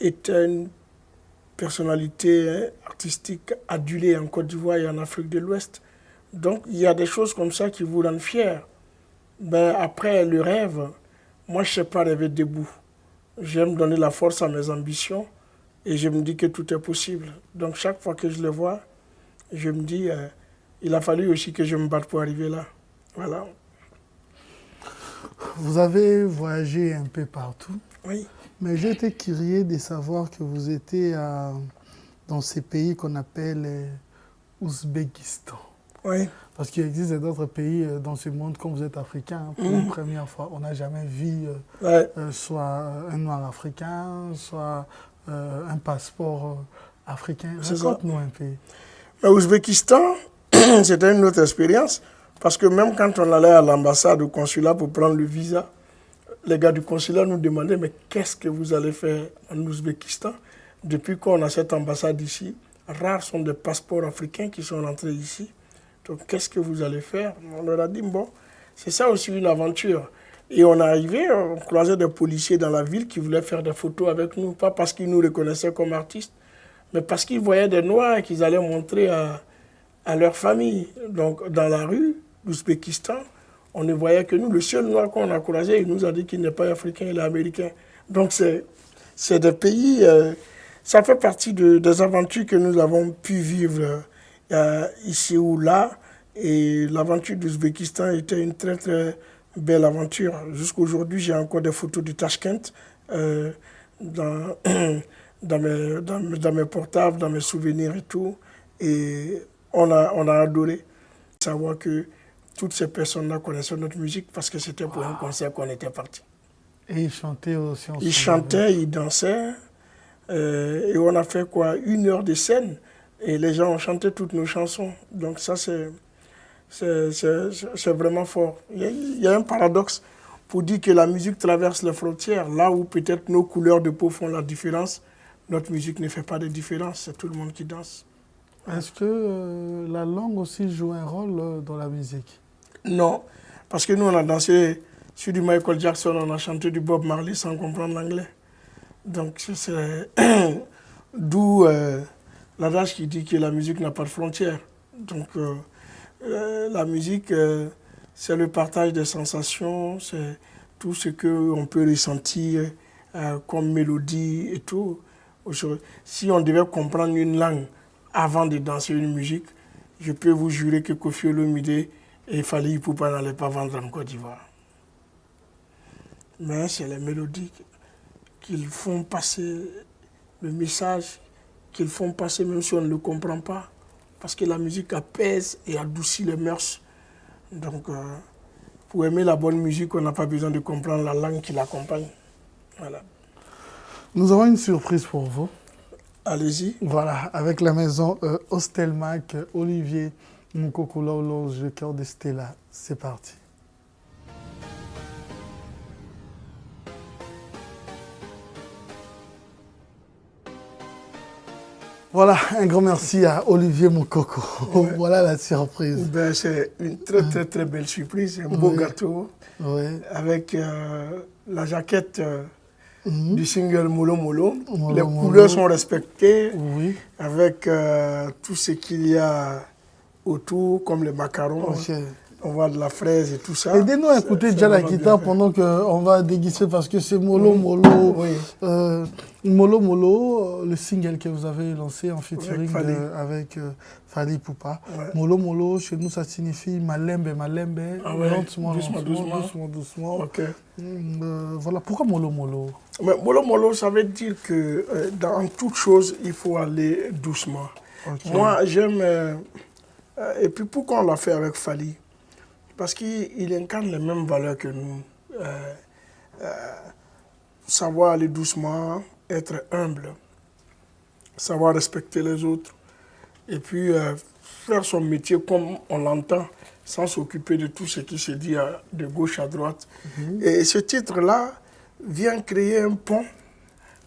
été une personnalité artistique adulée en Côte d'Ivoire et en Afrique de l'Ouest. Donc, il y a des choses comme ça qui vous rendent fiers. Ben, après, le rêve, moi, je ne sais pas rêver debout. J'aime donner la force à mes ambitions et je me dis que tout est possible. Donc, chaque fois que je le vois, je me dis, il a fallu aussi que je me batte pour arriver là. Voilà. Vous avez voyagé un peu partout. Oui. Mais j'ai été curieux de savoir que vous étiez dans ces pays qu'on appelle Ouzbékistan. Oui. Parce qu'il existe d'autres pays dans ce monde, comme vous êtes africain, pour la première fois, on n'a jamais vu soit un noir africain, soit un passeport africain. Raconte-nous un peu. L'Ouzbékistan, c'était une autre expérience, parce que même quand on allait à l'ambassade, au consulat pour prendre le visa, les gars du consulat nous demandaient, mais qu'est-ce que vous allez faire en Ouzbékistan? Depuis qu'on a cette ambassade ici, rares sont des passeports africains qui sont rentrés ici. Donc, qu'est-ce que vous allez faire? On leur a dit, bon, c'est ça aussi une aventure. Et on est arrivé, on croisait des policiers dans la ville qui voulaient faire des photos avec nous, pas parce qu'ils nous reconnaissaient comme artistes, mais parce qu'ils voyaient des Noirs et qu'ils allaient montrer à leur famille. Donc, dans la rue d'Ouzbékistan, on ne voyait que nous. Le seul Noir qu'on a croisé, il nous a dit qu'il n'est pas africain, il est américain. Donc, c'est des pays... ça fait partie des aventures que nous avons pu vivre ici ou là. Et l'aventure d'Ouzbékistan était une très, très belle aventure. Jusqu'à aujourd'hui, j'ai encore des photos de Tashkent, dans dans mes portables, dans mes souvenirs et tout. Et on a adoré savoir que toutes ces personnes-là connaissaient notre musique parce que c'était pour un concert qu'on était parti. Et ils chantaient aussi ensemble. Ils chantaient, ils dansaient. Et on a fait quoi? 1 heure de scène. Et les gens ont chanté toutes nos chansons. Donc ça, c'est vraiment fort. Il y a un paradoxe pour dire que la musique traverse les frontières. Là où peut-être nos couleurs de peau font la différence, notre musique ne fait pas de différence. C'est tout le monde qui danse. Est-ce que la langue aussi joue un rôle dans la musique? Non, parce que nous, on a dansé sur du Michael Jackson, on a chanté du Bob Marley sans comprendre l'anglais. Donc c'est d'où l'adage qui dit que la musique n'a pas de frontières. Donc la musique, c'est le partage des sensations, c'est tout ce qu'on peut ressentir comme mélodie et tout. Si on devait comprendre une langue avant de danser une musique, je peux vous jurer que Koffi Olomide et Fally Ipupa n'allaient pas vendre en Côte d'Ivoire. Mais c'est les mélodies qu'ils font passer, le message qu'ils font passer même si on ne le comprend pas. Parce que la musique apaise et adoucit les mœurs. Donc, pour aimer la bonne musique, on n'a pas besoin de comprendre la langue qui l'accompagne. Voilà. Nous avons une surprise pour vous. Allez-y. Voilà, avec la maison Hostelmac, Olivier Mukoko Laolonge, le cœur de Stella. C'est parti. Voilà, un grand merci à Olivier Mukoko. Ouais. Voilà la surprise. Ben, c'est une très belle surprise, un beau gâteau avec la jaquette du single Molo Molo. Les couleurs sont respectées avec tout ce qu'il y a autour, comme les macarons. On voit de la fraise et tout ça. Aidez-nous à écouter déjà la guitare pendant qu'on va déguister parce que c'est Molo Molo. Molo Molo, le single que vous avez lancé en featuring avec Fally Ipupa. Molo Molo, chez nous, ça signifie malembe, malembe. Lentement, doucement. Voilà, pourquoi Molo Molo? Mais Molo Molo, ça veut dire que dans toute chose, il faut aller doucement. Moi, j'aime... et puis pourquoi on l'a fait avec Fally? Parce qu'il incarne les mêmes valeurs que nous. Savoir aller doucement, être humble, savoir respecter les autres, et puis faire son métier comme on l'entend, sans s'occuper de tout ce qui se dit de gauche à droite. Et ce titre-là vient créer un pont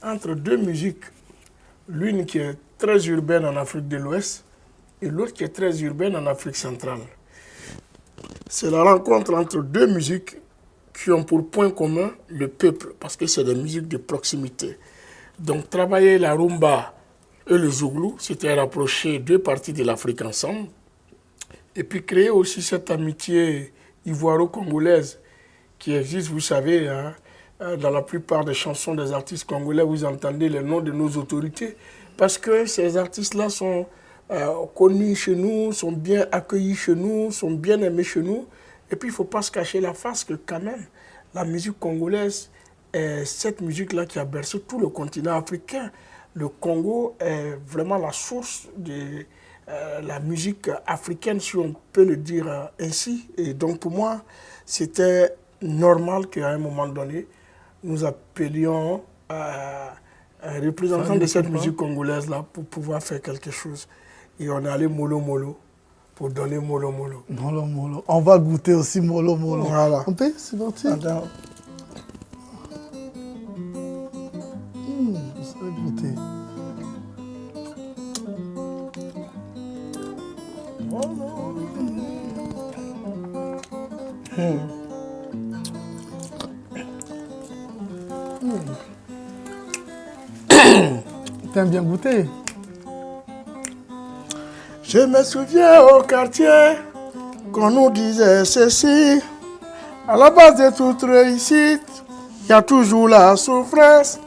entre deux musiques, l'une qui est très urbaine en Afrique de l'Ouest et l'autre qui est très urbaine en Afrique centrale. C'est la rencontre entre deux musiques qui ont pour point commun le peuple, parce que c'est des musiques de proximité. Donc travailler la rumba et le zouglou, c'était rapprocher deux parties de l'Afrique ensemble, et puis créer aussi cette amitié ivoiro-congolaise qui existe, vous savez, hein, dans la plupart des chansons des artistes congolais, vous entendez les noms de nos autorités, parce que ces artistes-là sont connus chez nous, sont bien accueillis chez nous, sont bien aimés chez nous. Et puis, il ne faut pas se cacher la face que quand même, la musique congolaise est cette musique-là qui a bercé tout le continent africain. Le Congo est vraiment la source de la musique africaine, si on peut le dire ainsi. Et donc, pour moi, c'était normal qu'à un moment donné, nous appelions un représentant de cette musique congolaise-là pour pouvoir faire quelque chose. Et on est allé Molo Molo pour donner Molo Molo. Molo Molo. On va goûter aussi Molo Molo. Voilà. On peut, c'est parti. Attends. Ça va goûter. T'aimes bien goûter? Je me souviens au quartier qu'on nous disait ceci. À la base de toute réussite, il y a toujours la souffrance.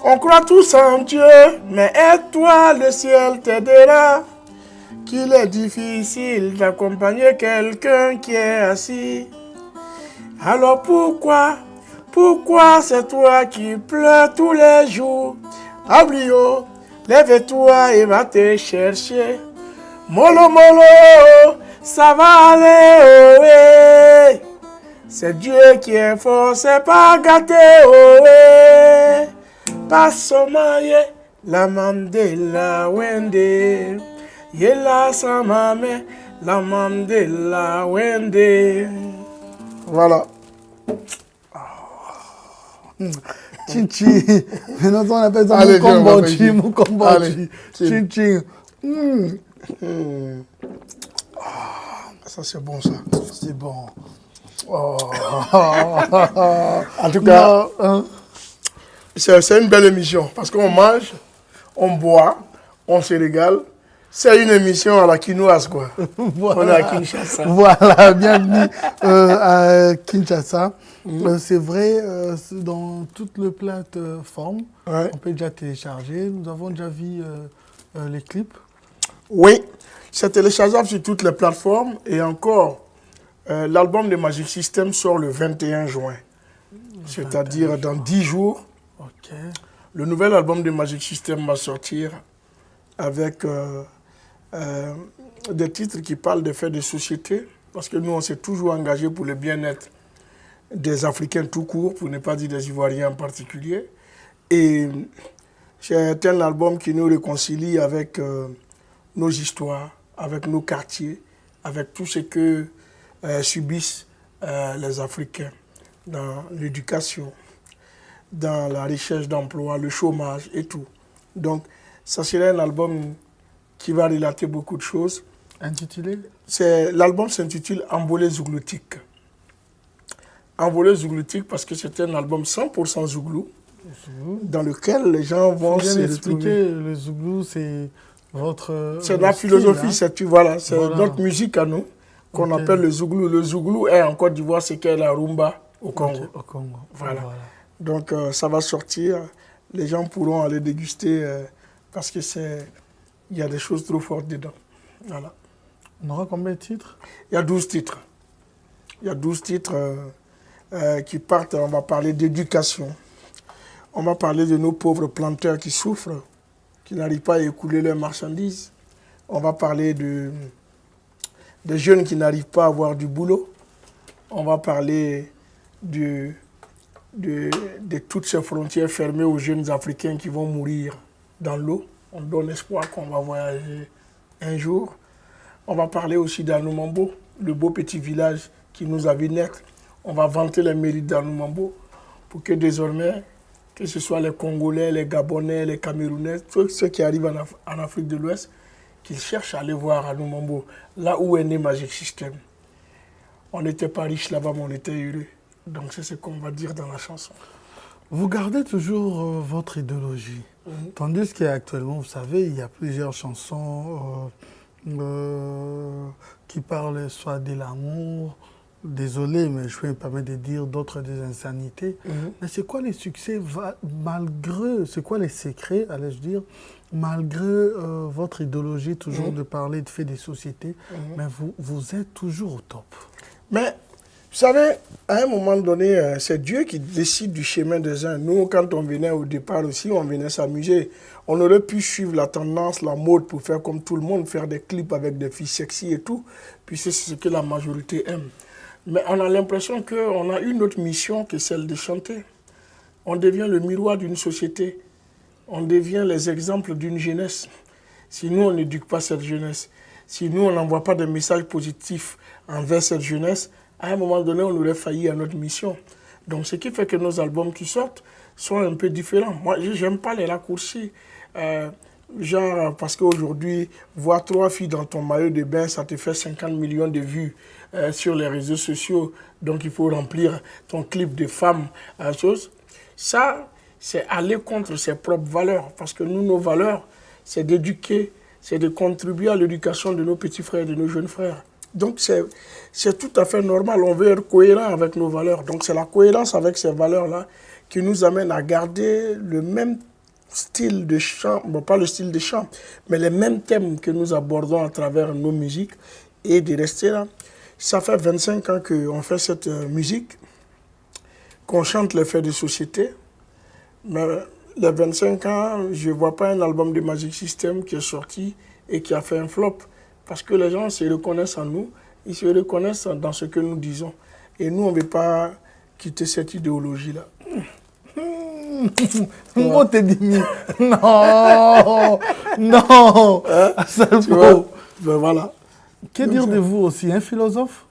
On croit tous en Dieu, mais aide-toi, le ciel t'aidera. Qu'il est difficile d'accompagner quelqu'un qui est assis. Alors pourquoi c'est toi qui pleures tous les jours? Abrio, lève-toi et va te chercher. Molo, molo, ça va aller, oh, eh. C'est Dieu qui est fort, c'est pas gâté, oh, eh. Passomaye, la mamde la wende. Yela samame, la mamde la wende. Voilà. Chinchi. Maintenant, on appelle ça Allez, viens, Mukombochi. on va faire Mukombochi. Allez, Chinchi. Ça, c'est bon, ça. C'est bon. En tout cas, Non, hein. c'est une belle émission parce qu'on mange, on boit, on se régale. C'est une émission à la quinoise, quoi. Voilà. On est à Kinshasa. Voilà, bienvenue à Kinshasa. C'est vrai, c'est dans toutes les plateformes, Ouais. on peut déjà télécharger. Nous avons déjà vu les clips. Oui, c'est téléchargeable sur toutes les plateformes et encore, l'album de Magic System sort le 21 juin. C'est-à-dire dans 10 jours, Ok. le nouvel album de Magic System va sortir avec des titres qui parlent des faits de société, parce que nous, on s'est toujours engagé pour le bien-être des Africains tout court, pour ne pas dire des Ivoiriens en particulier. Et c'est un album qui nous réconcilie avec nos histoires, avec nos quartiers, avec tout ce que subissent les Africains dans l'éducation, dans la recherche d'emploi, le chômage et tout. Donc, ça serait un album qui va relater beaucoup de choses. Intitulé L'album s'intitule Envolée zougloutique. Envolée zougloutique parce que c'est un album 100% zouglou, dans lequel les gens vont Bien se expliquer, retrouver. le zouglou, c'est votre... C'est la style, philosophie, hein. c'est Voilà. notre musique à nous, qu'on Ok. appelle le zouglou. Le zouglou est en Côte d'Ivoire, c'est qu'est la rumba au Congo. Ok, au Congo. Voilà. Donc ça va sortir, les gens pourront aller déguster parce que il y a des choses trop fortes dedans. Voilà. On aura combien de titres? Il y a 12 titres. Il y a 12 titres qui partent. On va parler d'éducation. On va parler de nos pauvres planteurs qui souffrent, qui n'arrivent pas à écouler leurs marchandises. On va parler des jeunes qui n'arrivent pas à avoir du boulot. On va parler de toutes ces frontières fermées aux jeunes Africains qui vont mourir dans l'eau. On donne espoir qu'on va voyager un jour. On va parler aussi d'Anoumambo, le beau petit village qui nous a vu naître. On va vanter les mérites d'Anoumambo pour que désormais, que ce soit les Congolais, les Gabonais, les Camerounais, tous ceux qui arrivent en Afrique de l'Ouest, qu'ils cherchent à aller voir Anoumambo, là où est né Magic System. On n'était pas riche là-bas, mais on était heureux. Donc c'est ce qu'on va dire dans la chanson. Vous gardez toujours votre idéologie. Tandis qu'actuellement, vous savez, il y a plusieurs chansons qui parlent soit de l'amour, désolé, mais je vais me permettre de dire d'autres des insanités. Mais c'est quoi les succès, malgré, c'est quoi les secrets, allais-je dire, malgré votre idéologie, toujours de parler de fait des sociétés, mais vous êtes toujours au top. Mais, vous savez, à un moment donné, c'est Dieu qui décide du chemin des uns. Nous, quand on venait au départ aussi, on venait s'amuser. On aurait pu suivre la tendance, la mode pour faire comme tout le monde, faire des clips avec des filles sexy et tout, puisque c'est ce que la majorité aime. Mais on a l'impression qu'on a une autre mission que celle de chanter. On devient le miroir d'une société. On devient les exemples d'une jeunesse. Si nous, on n'éduque pas cette jeunesse, si nous, on n'envoie pas de messages positifs envers cette jeunesse, à un moment donné, on aurait failli à notre mission. Donc, ce qui fait que nos albums qui sortent sont un peu différents. Moi, je n'aime pas les raccourcis. Genre, parce qu'aujourd'hui, voir 3 filles dans ton maillot de bain, ça te fait 50 millions de vues sur les réseaux sociaux. Donc, il faut remplir ton clip de femmes. Chose. Ça, c'est aller contre ses propres valeurs. Parce que nous, nos valeurs, c'est d'éduquer, c'est de contribuer à l'éducation de nos petits frères, de nos jeunes frères. Donc, c'est tout à fait normal. On veut être cohérent avec nos valeurs. Donc, c'est la cohérence avec ces valeurs-là qui nous amène à garder le même style de chant, bon, pas le style de chant, mais les mêmes thèmes que nous abordons à travers nos musiques et de rester là. Ça fait 25 ans qu'on fait cette musique, qu'on chante les faits de société. Mais les 25 ans, je ne vois pas un album de Magic System qui est sorti et qui a fait un flop. Parce que les gens se reconnaissent en nous, ils se reconnaissent dans ce que nous disons. Et nous, on ne veut pas quitter cette idéologie-là. On te dit, non, non, Tu vois? Ben voilà. Que dire de vous aussi, un philosophe?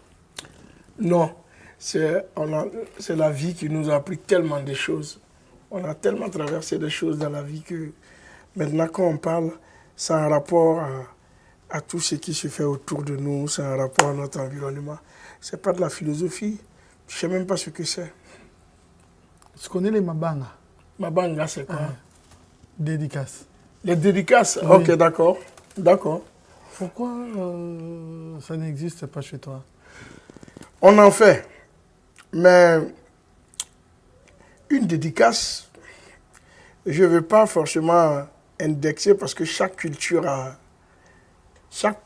Non, c'est la vie qui nous a appris tellement de choses. On a tellement traversé des choses dans la vie que maintenant quand on parle, ça a un rapport à tout ce qui se fait autour de nous, ça a un rapport à notre environnement. Ce n'est pas de la philosophie, je ne sais même pas ce que c'est. Tu connais les Mabanga? Mabanga, c'est quoi? Dédicaces. Les dédicaces? Oui. Ok, d'accord. D'accord. Pourquoi ça n'existe pas chez toi? On en fait, mais une dédicace, je ne veux pas forcément indexer parce que chaque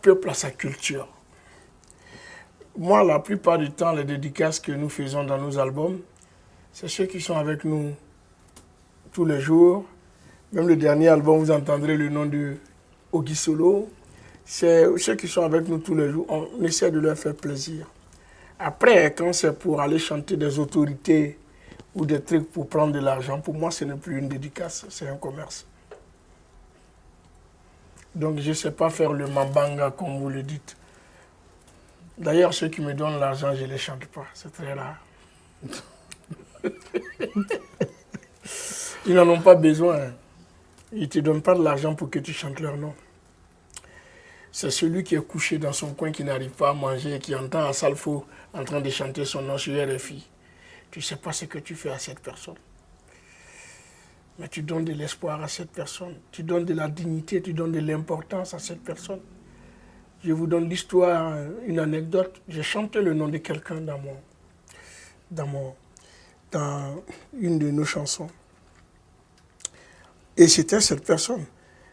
peuple a sa culture. Moi, la plupart du temps, les dédicaces que nous faisons dans nos albums, c'est ceux qui sont avec nous tous les jours. Même le dernier album, vous entendrez le nom de Ogi Solo. C'est ceux qui sont avec nous tous les jours. On essaie de leur faire plaisir. Après, quand c'est pour aller chanter des autorités ou des trucs pour prendre de l'argent, pour moi, ce n'est plus une dédicace, c'est un commerce. Donc, je ne sais pas faire le mabanga comme vous le dites. D'ailleurs, ceux qui me donnent l'argent, je ne les chante pas. C'est très rare. Ils n'en ont pas besoin. Ils ne te donnent pas de l'argent pour que tu chantes leur nom. C'est celui qui est couché dans son coin, qui n'arrive pas à manger et qui entend Assalfo en train de chanter son nom sur RFI. Tu ne sais pas ce que tu fais à cette personne. Mais tu donnes de l'espoir à cette personne. Tu donnes de la dignité, tu donnes de l'importance à cette personne. Je vous donne l'histoire, une anecdote. J'ai chanté le nom de quelqu'un dans une de nos chansons. Et c'était cette personne.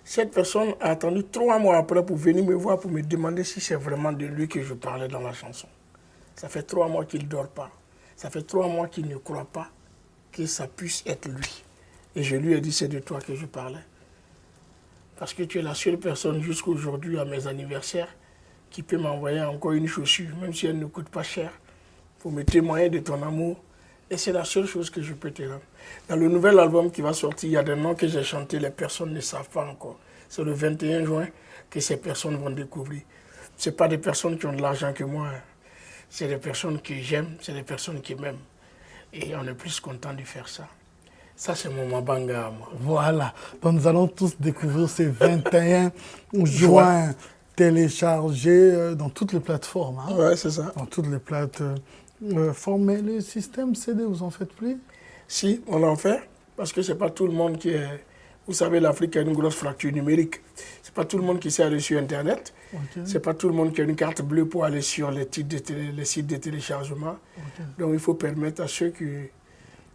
Cette personne a attendu 3 mois après pour venir me voir, pour me demander si c'est vraiment de lui que je parlais dans la chanson. Ça fait 3 mois qu'il ne dort pas. Ça fait 3 mois qu'il ne croit pas que ça puisse être lui. Et je lui ai dit, c'est de toi que je parlais. Parce que tu es la seule personne jusqu'à aujourd'hui, à mes anniversaires, qui peut m'envoyer encore une chaussure, même si elle ne coûte pas cher, pour me témoigner de ton amour. Et c'est la seule chose que je peux te rendre. Dans le nouvel album qui va sortir, il y a des noms que j'ai chantés, les personnes ne savent pas encore. C'est le 21 juin que ces personnes vont découvrir. Ce n'est pas des personnes qui ont de l'argent que moi. C'est des personnes que j'aime, c'est des personnes qui m'aiment. Et on est plus content de faire ça. Ça, c'est mon mabanga à moi. Voilà. Donc, nous allons tous découvrir ces 21 juin téléchargés dans toutes les plateformes. Hein? Ouais, c'est ça. Dans toutes les plateformes. Mais le système CD, vous en faites plus? Si, on en fait. Parce que ce n'est pas tout le monde qui est... Vous savez, l'Afrique a une grosse fracture numérique. Ce n'est pas tout le monde qui sait aller sur Internet. Okay. Ce n'est pas tout le monde qui a une carte bleue pour aller sur les sites de téléchargement. Okay. Donc, il faut permettre à ceux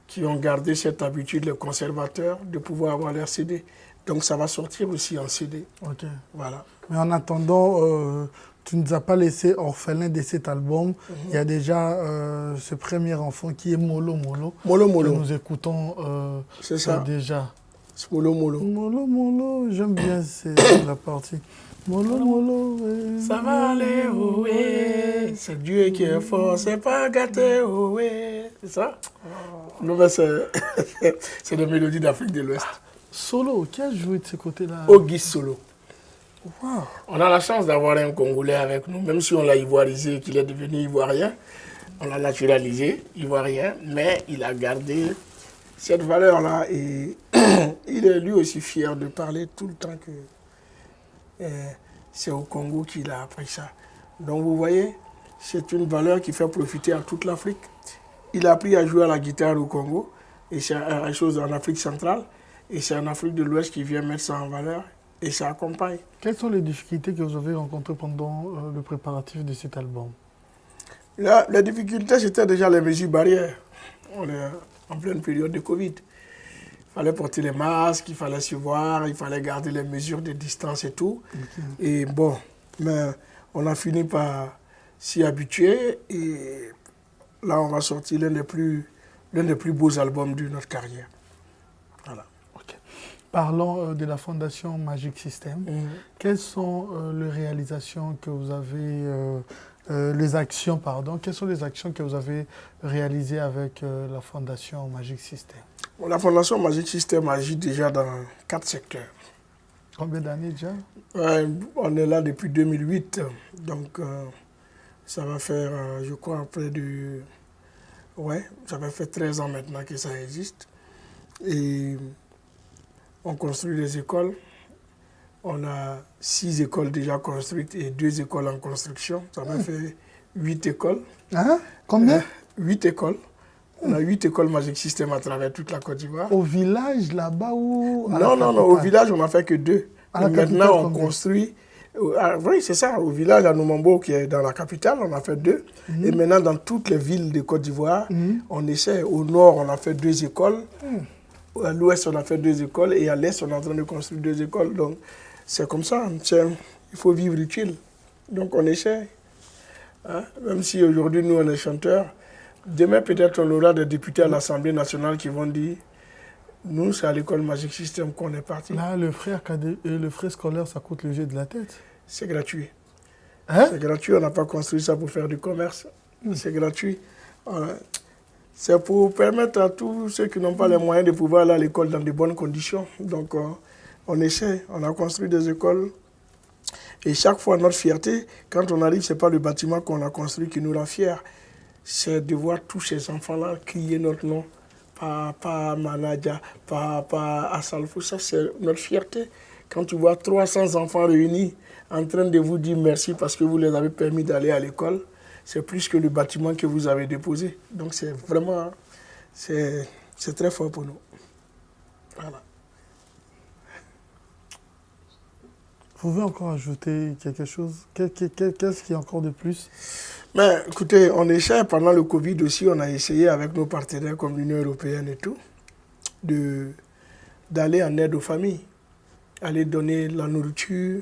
qui ont gardé cette habitude, les conservateurs, de pouvoir avoir leur CD. Donc, ça va sortir aussi en CD. Ok. Voilà. Mais en attendant, tu ne nous as pas laissé orphelin de cet album. Il y a déjà ce premier enfant qui est Molo Molo. Molo Molo. Que nous écoutons c'est ça. déjà. Molo Molo. Molo Molo, j'aime bien la partie. Molo Molo. Ça va aller, ohé. C'est Dieu qui est fort, c'est pas gâté, ohé. C'est ça? Non, mais c'est des mélodies d'Afrique de l'Ouest. Solo, qui a joué de ce côté-là? Ogi Solo. Wow. On a la chance d'avoir un Congolais avec nous, même si on l'a ivoirisé, qu'il est devenu ivoirien. On l'a naturalisé, ivoirien, mais il a gardé cette valeur-là et il est lui aussi fier de parler tout le temps que c'est au Congo qu'il a appris ça. Donc vous voyez, c'est une valeur qui fait profiter à toute l'Afrique. Il a appris à jouer à la guitare au Congo, et c'est une chose en Afrique centrale, et c'est en Afrique de l'Ouest qui vient mettre ça en valeur, et ça accompagne. Quelles sont les difficultés que vous avez rencontrées pendant le préparatif de cet album? Les difficultés, c'était déjà les mesures barrières. On est en pleine période de Covid. Il fallait porter les masques, il fallait se voir, il fallait garder les mesures de distance et tout. Okay. Et bon, mais on a fini par s'y habituer et là, on va sortir l'un des plus beaux albums de notre carrière. Voilà. Okay. Parlons de la Fondation Magic System. Quelles sont les réalisations que vous avez, quelles sont les actions que vous avez réalisées avec la Fondation Magic System? La Fondation Magic System agit déjà dans 4 secteurs. Combien d'années déjà? On est là depuis 2008, donc ça va faire, je crois, près de... Ouais, ça va faire 13 ans maintenant que ça existe. Et on construit des écoles. On a 6 écoles déjà construites et 2 écoles en construction. Ça va faire 8 écoles. Hein? Combien? 8 écoles. On a 8 écoles Magic System à travers toute la Côte d'Ivoire. Au village là-bas ou à Non, au village, on n'a fait que 2. Maintenant, on construit... oui, c'est ça. Au village à Noumambo, qui est dans la capitale, on a fait 2. Et maintenant, dans toutes les villes de Côte d'Ivoire, on essaie. Au nord, on a fait 2 écoles. À l'ouest, on a fait 2 écoles. Et à l'est, on est en train de construire 2 écoles. Donc, c'est comme ça. Il faut vivre utile. Donc, on essaie. Hein? Même si aujourd'hui, nous, on est chanteurs, demain, peut-être, on aura des députés à l'Assemblée nationale qui vont dire nous, c'est à l'école Magic System qu'on est parti. Là, le frais scolaire, ça coûte le jet de la tête. C'est gratuit. Hein? C'est gratuit, on n'a pas construit ça pour faire du commerce. C'est gratuit. C'est pour permettre à tous ceux qui n'ont pas les moyens de pouvoir aller à l'école dans de bonnes conditions. Donc, on essaie, on a construit des écoles. Et chaque fois, notre fierté, quand on arrive, ce n'est pas le bâtiment qu'on a construit qui nous rend fiers. C'est de voir tous ces enfants-là crier notre nom. Papa Manadia, Papa Asalfo, ça c'est notre fierté. Quand tu vois 300 enfants réunis en train de vous dire merci parce que vous les avez permis d'aller à l'école, c'est plus que le bâtiment que vous avez déposé. Donc c'est vraiment, c'est très fort pour nous. Voilà. Vous pouvez encore ajouter quelque chose? Qu'est-ce qu'il y a encore de plus? Mais écoutez, on essaie, pendant le Covid aussi, on a essayé avec nos partenaires comme l'Union européenne et tout, d'aller en aide aux familles, aller donner la nourriture,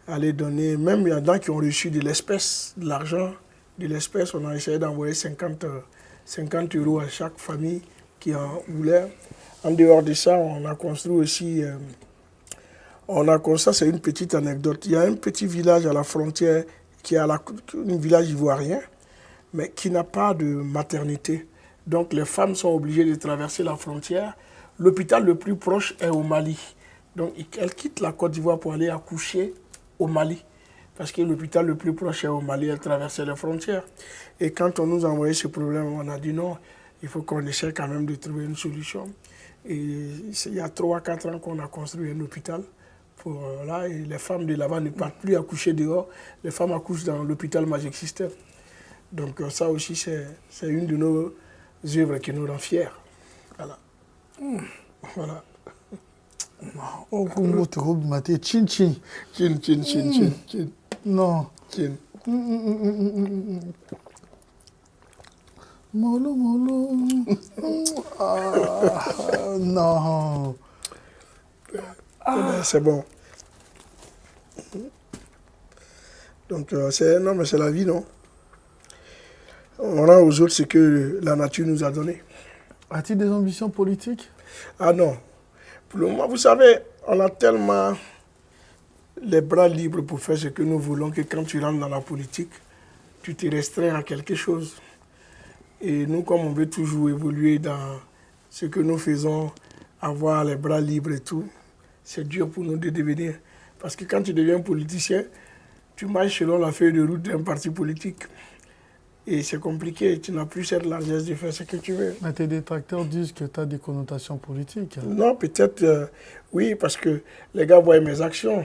aller donner, même il y en a qui ont reçu de l'espèce, de l'argent, de l'espèce, on a essayé d'envoyer 50 € à chaque famille qui en voulait. En dehors de ça, on a construit aussi, ça c'est une petite anecdote, il y a un petit village à la frontière qui est un village ivoirien, mais qui n'a pas de maternité. Donc les femmes sont obligées de traverser la frontière. L'hôpital le plus proche est au Mali. Donc elles quittent la Côte d'Ivoire pour aller accoucher au Mali. Parce que l'hôpital le plus proche est au Mali, elles traversaient les frontières. Et quand on nous a envoyé ce problème, on a dit non, il faut qu'on essaie quand même de trouver une solution. Et il y a 3-4 ans qu'on a construit un hôpital. Là, et les femmes de là-bas ne partent plus accoucher dehors. Les femmes accouchent dans l'hôpital Magic System. Donc ça aussi, c'est une de nos œuvres qui nous rend fiers. Voilà. Voilà. Oh, comment tu maté chin chin. Chin, chin, chin, chin, chin. Non. Chin. Molo, molo. Non. C'est bon. Donc, c'est la vie, non? On rend aux autres ce que la nature nous a donné. As-tu des ambitions politiques? Ah non. Pour le moment, vous savez, on a tellement les bras libres pour faire ce que nous voulons que quand tu rentres dans la politique, tu te restreins à quelque chose. Et nous, comme on veut toujours évoluer dans ce que nous faisons, avoir les bras libres et tout, c'est dur pour nous de devenir. Parce que quand tu deviens politicien, tu marches selon la feuille de route d'un parti politique. Et c'est compliqué, tu n'as plus cette largesse de faire ce que tu veux. Mais tes détracteurs disent que tu as des connotations politiques. Non, peut-être, oui, parce que les gars voient mes actions.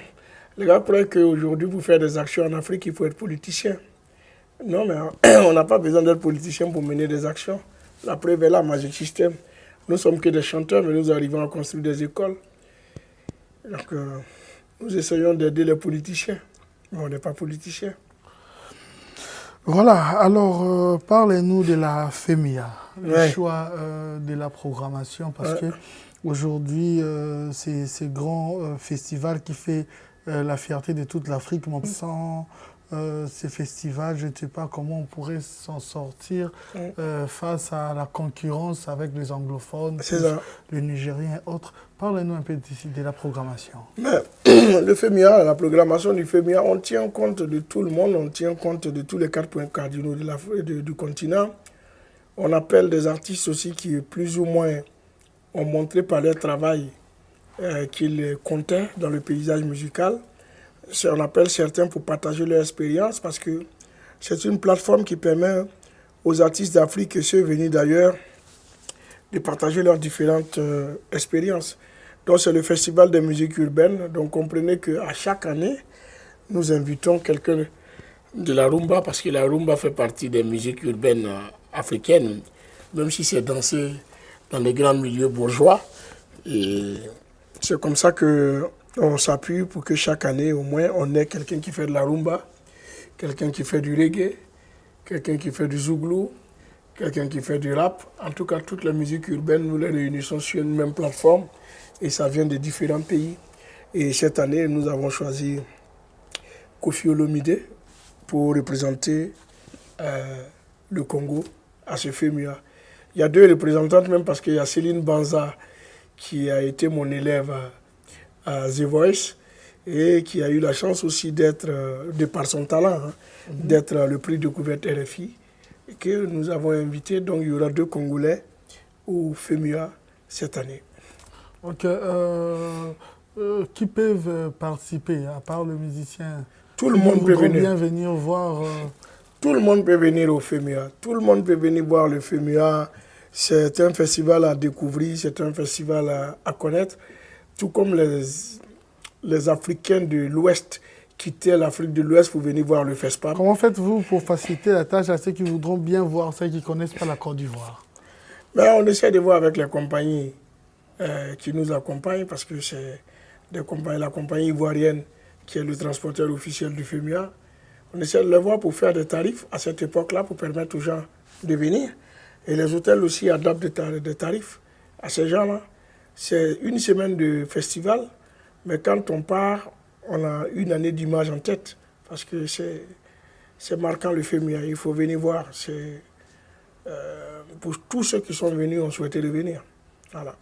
Les gars croient qu'aujourd'hui, pour faire des actions en Afrique, il faut être politicien. Non, mais on n'a pas besoin d'être politicien pour mener des actions. La preuve est là, Magic System. Nous ne sommes que des chanteurs, mais nous arrivons à construire des écoles. Donc, nous essayons d'aider les politiciens, mais on n'est pas politiciens. Voilà, alors parlez-nous de la FEMIA, le choix de la programmation, parce que aujourd'hui, c'est ce grand festival qui fait la fierté de toute l'Afrique, sans ces festivals, je ne sais pas comment on pourrait s'en sortir face à la concurrence avec les anglophones, les Nigériens et autres. Parlez-nous un peu de la programmation. Mais, le FEMIA, la programmation du FEMIA, on tient compte de tout le monde, on tient compte de tous les 4 points cardinaux du continent. On appelle des artistes aussi qui, plus ou moins, ont montré par leur travail qu'ils comptaient dans le paysage musical. On appelle certains pour partager leur expérience parce que c'est une plateforme qui permet aux artistes d'Afrique et ceux venus d'ailleurs de partager leurs différentes expériences. Donc c'est le Festival des musiques urbaines. Donc comprenez qu'à chaque année, nous invitons quelqu'un de la rumba parce que la rumba fait partie des musiques urbaines africaines, même si c'est dansé dans les grands milieux bourgeois. Et c'est comme ça qu'on s'appuie pour que chaque année, au moins, on ait quelqu'un qui fait de la rumba, quelqu'un qui fait du reggae, quelqu'un qui fait du zouglou, quelqu'un qui fait du rap. En tout cas, toutes les musiques urbaines, nous les réunissons sur une même plateforme et ça vient de différents pays. Et cette année, nous avons choisi Koffi Olomide pour représenter le Congo à ce FEMIA. Il y a 2 représentantes même parce qu'il y a Céline Banza qui a été mon élève à The Voice et qui a eu la chance aussi d'être, de par son talent, d'être le prix découverte RFI et que nous avons invité. Donc il y aura 2 Congolais au FEMIA cette année. Ok. Qui peuvent participer à part le musicien? Tout le monde peut venir. Bien venir voir. Tout le monde peut venir au FEMIA. Tout le monde peut venir voir le FEMIA. C'est un festival à découvrir, c'est un festival à connaître. Tout comme les Africains de l'Ouest quittaient l'Afrique de l'Ouest pour venir voir le FESPAM. Comment faites-vous pour faciliter la tâche à ceux qui voudront bien voir, ceux qui ne connaissent pas la Côte d'Ivoire? Ben, on essaie de voir avec les compagnies qui nous accompagnent parce que c'est la compagnie ivoirienne qui est le transporteur officiel du FEMIA. On essaie de le voir pour faire des tarifs à cette époque-là pour permettre aux gens de venir. Et les hôtels aussi adaptent des tarifs à ces gens-là. C'est une semaine de festival, mais quand on part, on a une année d'image en tête. Parce que c'est marquant le FEMIA, il faut venir voir. Pour tous ceux qui sont venus, ont souhaité revenir. Voilà.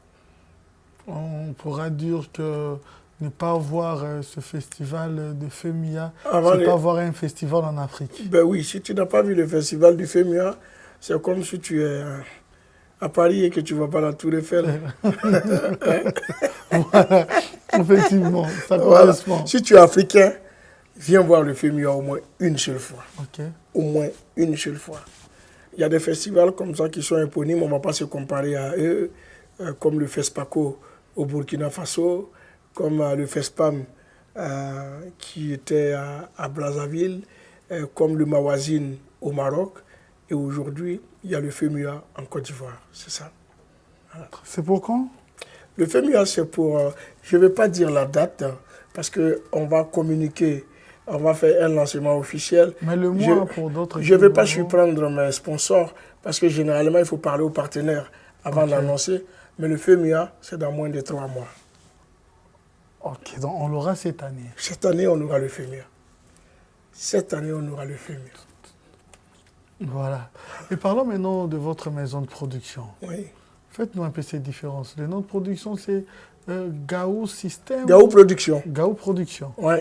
On pourra dire que ne pas voir ce festival de FEMIA, c'est pas voir un festival en Afrique. Ben oui, si tu n'as pas vu le festival du FEMIA, c'est comme si tu es à Paris et que tu ne vas pas la Tour Eiffel. Voilà, effectivement, ça correspond. Voilà. Si tu es africain, viens voir le FEMIA au moins une seule fois. Okay. Au moins une seule fois. Il y a des festivals comme ça qui sont éponymes, on ne va pas se comparer à eux, comme le FESPACO au Burkina Faso, comme le FESPAM qui était à Brazzaville, comme le Mawazine au Maroc. Et aujourd'hui, il y a le FEMIA en Côte d'Ivoire. C'est ça. Voilà. C'est pour quand? Le FEMIA, c'est pour... je ne vais pas dire la date, parce qu'on va communiquer, on va faire un lancement officiel. Mais le mois pour d'autres... Je ne vais pas surprendre mes sponsors, parce que généralement, il faut parler aux partenaires avant d'annoncer. Mais le FEMIA, c'est dans moins de 3 mois. Ok, donc on l'aura cette année. Cette année, on aura le FEMIA. Cette année, on aura le FEMIA. Voilà. Et parlons maintenant de votre maison de production. Oui. Faites-nous un peu ces différences. Le nom de production, c'est Gaou System. Gaou Production. Gaou Production. Oui.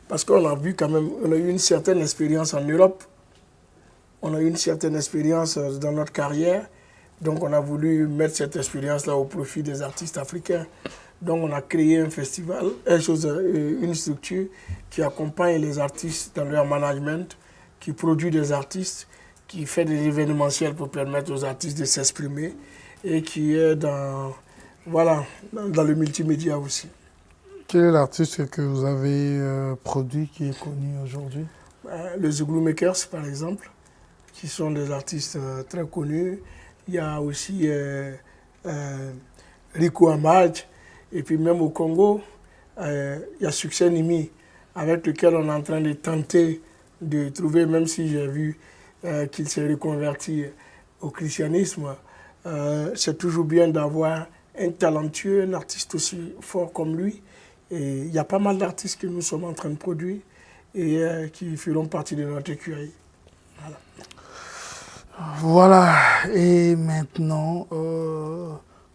Parce qu'on a vu quand même, on a eu une certaine expérience en Europe. On a eu une certaine expérience dans notre carrière. Donc on a voulu mettre cette expérience-là au profit des artistes africains. Donc on a créé un festival, une structure qui accompagne les artistes dans leur management, qui produit des artistes, qui fait des événementiels pour permettre aux artistes de s'exprimer et qui est dans le multimédia aussi. Quel est l'artiste que vous avez produit qui est connu aujourd'hui? Les Zouglou Makers, par exemple, qui sont des artistes très connus. Il y a aussi Rico Amadj. Et puis même au Congo, il y a Succès Nimi, avec lequel on est en train de tenter de trouver, même si j'ai vu qu'il s'est reconverti au christianisme, c'est toujours bien d'avoir un talentueux, un artiste aussi fort comme lui. Et il y a pas mal d'artistes que nous sommes en train de produire. et qui feront partie de notre écurie. Voilà. Voilà, et maintenant,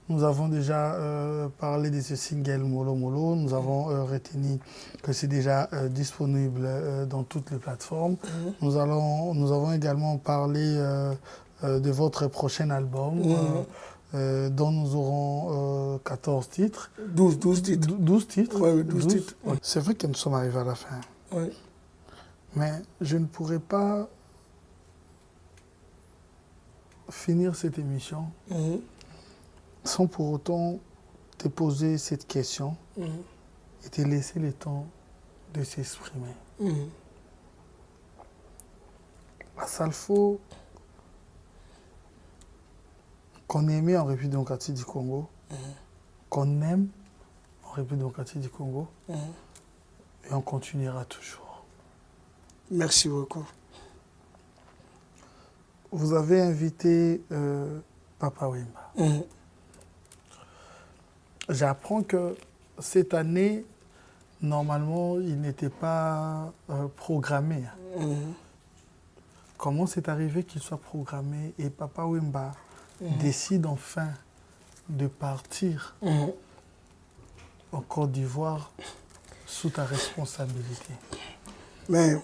nous avons déjà parlé de ce single Molo Molo. Nous avons retenu que c'est déjà disponible dans toutes les plateformes. Nous avons également parlé de votre prochain album, dont nous aurons 14 titres. 12 titres. 12 titres. Oui, 12 titres. Ouais. C'est vrai que nous sommes arrivés à la fin. Oui. Mais je ne pourrais pas finir cette émission sans pour autant te poser cette question et te laisser le temps de s'exprimer. À Salfo, qu'on aimait en République démocratique du Congo, qu'on aime en République démocratique du Congo, et on continuera toujours. Merci beaucoup. Vous avez invité Papa Wemba. J'apprends que cette année, normalement, il n'était pas programmé. Comment c'est arrivé qu'il soit programmé et Papa Wemba décide enfin de partir en Côte d'Ivoire sous ta responsabilité? Mais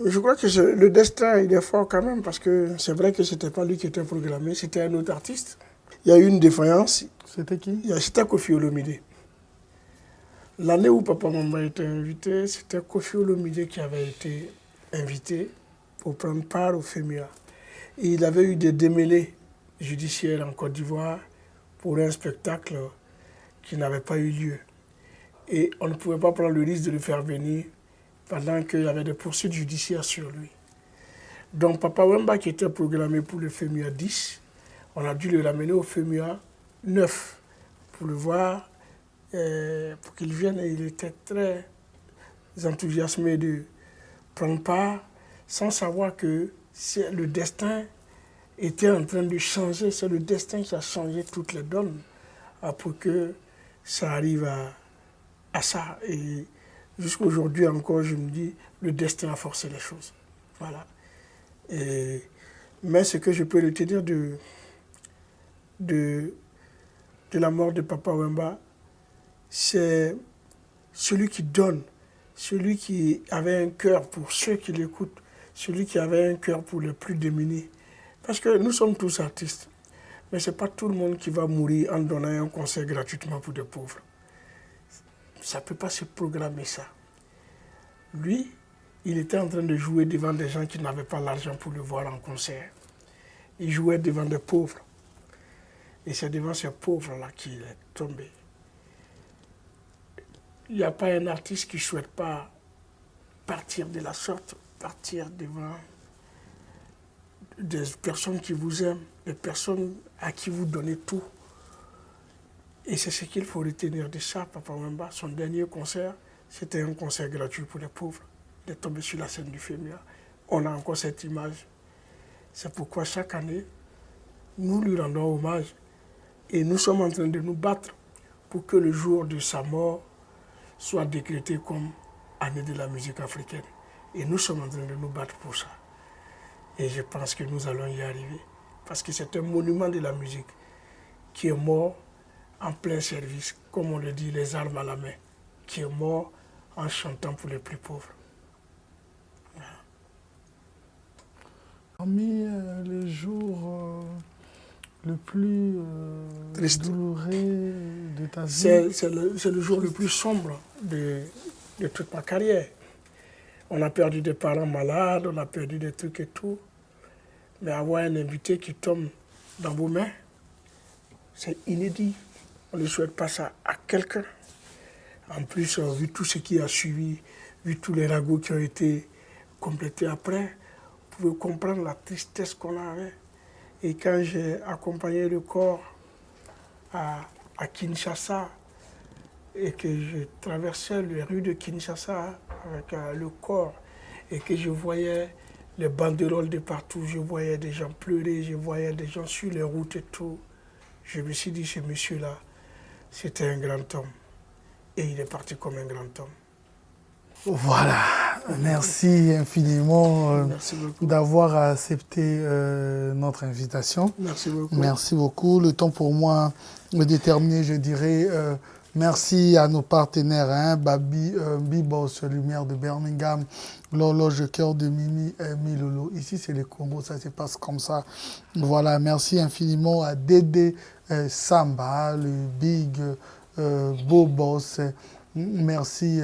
je crois que le destin, il est fort quand même, parce que c'est vrai que ce n'était pas lui qui était programmé, c'était un autre artiste. Il y a eu une défaillance. C'était qui? C'était Koffi Olomide. L'année où Papa Wemba a été invité, c'était Koffi Olomide qui avait été invité pour prendre part au FEMIA. Et il avait eu des démêlés judiciaires en Côte d'Ivoire pour un spectacle qui n'avait pas eu lieu. Et on ne pouvait pas prendre le risque de le faire venir pendant qu'il y avait des poursuites judiciaires sur lui. Donc Papa Wemba, qui était programmé pour le FEMIA 10, on a dû le ramener au FEMIA 9 pour le voir, pour qu'il vienne. Et il était très enthousiasmé de prendre part, sans savoir que le destin était en train de changer. C'est le destin qui a changé toutes les donnes pour que ça arrive à ça. Et jusqu'à aujourd'hui encore, je me dis, le destin a forcé les choses. Voilà. Mais ce que je peux retenir de la mort de Papa Wemba, c'est celui qui donne, celui qui avait un cœur pour ceux qui l'écoutent, celui qui avait un cœur pour les plus démunis. Parce que nous sommes tous artistes, mais ce n'est pas tout le monde qui va mourir en donnant un concert gratuitement pour des pauvres. Ça ne peut pas se programmer ça. Lui, il était en train de jouer devant des gens qui n'avaient pas l'argent pour le voir en concert. Il jouait devant des pauvres. Et c'est devant ces pauvres-là qu'il est tombé. Il n'y a pas un artiste qui ne souhaite pas partir de la sorte, partir devant des personnes qui vous aiment, des personnes à qui vous donnez tout. Et c'est ce qu'il faut retenir de ça, Papa Wemba. Son dernier concert, c'était un concert gratuit pour les pauvres. Il est tombé sur la scène du FEMIA. On a encore cette image. C'est pourquoi chaque année, nous lui rendons hommage. Et nous sommes en train de nous battre pour que le jour de sa mort soit décrété comme année de la musique africaine. Et nous sommes en train de nous battre pour ça. Et je pense que nous allons y arriver. Parce que c'est un monument de la musique qui est mort en plein service, comme on le dit, les armes à la main, qui est mort en chantant pour les plus pauvres. Voilà. Parmi les jours le plus douloureux de ta vie, c'est le jour le plus sombre de toute ma carrière. On a perdu des parents malades, on a perdu des trucs et tout. Mais avoir un invité qui tombe dans vos mains, c'est inédit. On ne souhaite pas ça à quelqu'un. En plus, vu tout ce qui a suivi, vu tous les ragots qui ont été complétés après, vous pouvez comprendre la tristesse qu'on avait. Et quand j'ai accompagné le corps à Kinshasa et que je traversais les rues de Kinshasa avec le corps et que je voyais les banderoles de partout, je voyais des gens pleurer, je voyais des gens sur les routes et tout, je me suis dit, ce monsieur-là, c'était un grand homme. Et il est parti comme un grand homme. Voilà, merci infiniment Merci beaucoup. d'avoir accepté notre invitation. Merci beaucoup. Merci beaucoup. Le temps pour moi de déterminer, je dirais, merci à nos partenaires, hein, Babi, Bibos, Lumière de Birmingham, l'horloge cœur de Mimi, Milolo. Ici, c'est le Congo, ça se passe comme ça. Voilà, merci infiniment à Dédé Samba, le big beau boss. Merci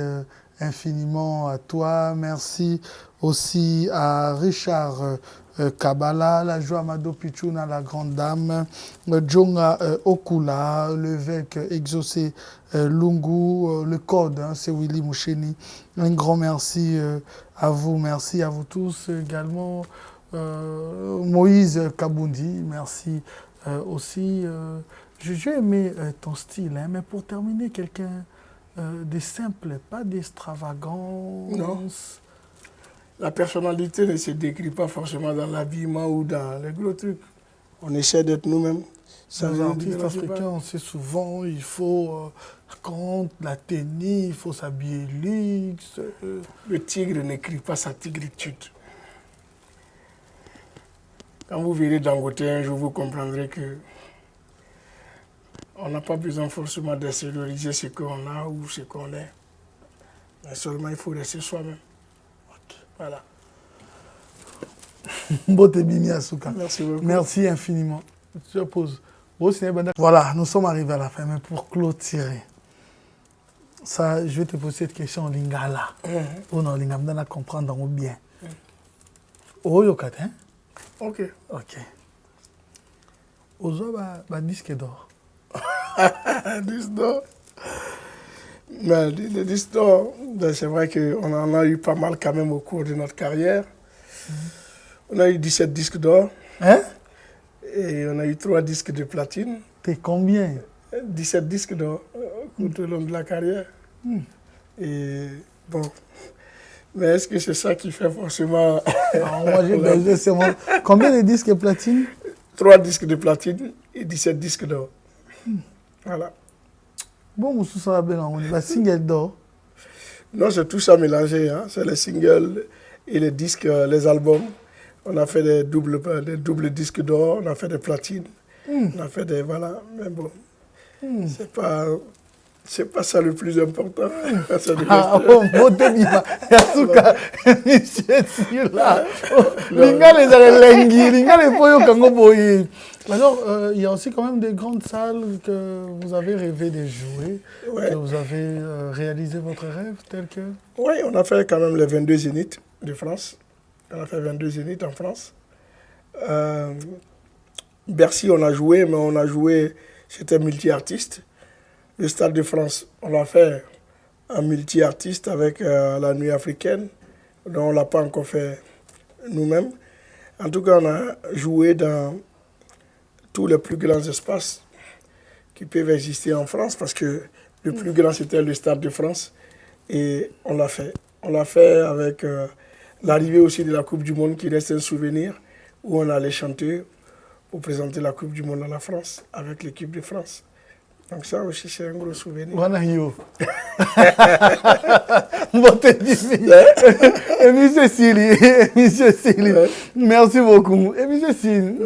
infiniment à toi. Merci aussi à Richard Kabala, la joie Amado Pichuna, la grande dame, Djonga Okula, l'évêque exaucé Lungu, le code, hein, c'est Willy Moucheni. Un grand merci à vous tous également. Moïse Kabundi, merci aussi. J'ai aimé ton style, hein, mais pour terminer, quelqu'un de simple, pas d'extravagance. Non. La personnalité ne se décrit pas forcément dans l'habillement ou dans les gros trucs. On essaie d'être nous-mêmes. Les artistes africains, on sait souvent, il faut contre la tenue, il faut s'habiller luxe. Le tigre n'écrit pas sa tigritude. Quand vous verrez Dangote un jour, vous comprendrez que on n'a pas besoin forcément d'extérioriser ce qu'on a ou ce qu'on est. Mais seulement il faut rester soi-même. Voilà. Merci beaucoup. Merci infiniment. Je pose. Voilà, nous sommes arrivés à la fin, mais pour clôturer, ça, je vais te poser cette question en lingala. Ou non, lingala, comprendre bien. Oh, yokat, hein? Ok. Ok. Ozo, disque d'or. Disque d'or. Mais les disques d'or, c'est vrai qu'on en a eu pas mal quand même au cours de notre carrière. On a eu 17 disques d'or. Hein? Et on a eu 3 disques de platine. T'es combien? 17 disques d'or tout au long de la carrière. Et bon. Mais est-ce que c'est ça qui fait forcément... Moi, j'ai combien de disques de platine? 3 disques de platine et 17 disques d'or. Voilà. Bon, Moussou Sarabel, on va single d'or. Non, c'est tout ça mélangé. Hein. C'est les singles et les disques, les albums. On a fait des doubles disques d'or, on a fait des platines. On a fait des... Voilà. Mais bon, c'est pas ça le plus important. Ah, oh, Motebima, Yasuka, Monsieur Sila, Linga les Arelengi, Linga les Poyo Kango Boyi. Alors, il y a aussi quand même des grandes salles que vous avez rêvé de jouer, que vous avez réalisé votre rêve tel que... Oui, on a fait quand même les 22 Zéniths de France. On a fait 22 Zéniths en France. Bercy, on a joué, mais on a joué, c'était multi-artiste. Le Stade de France, on l'a fait en multi-artiste avec la Nuit africaine, dont on ne l'a pas encore fait nous-mêmes. En tout cas, on a joué dans tous les plus grands espaces qui peuvent exister en France, parce que le plus grand, c'était le Stade de France, et on l'a fait. On l'a fait avec l'arrivée aussi de la Coupe du Monde, qui reste un souvenir, où on allait chanter pour présenter la Coupe du Monde à la France, avec l'équipe de France. Donc ça aussi, c'est un gros souvenir. Voilà, yo. Monsieur Sili, merci beaucoup. Et Monsieur Sili,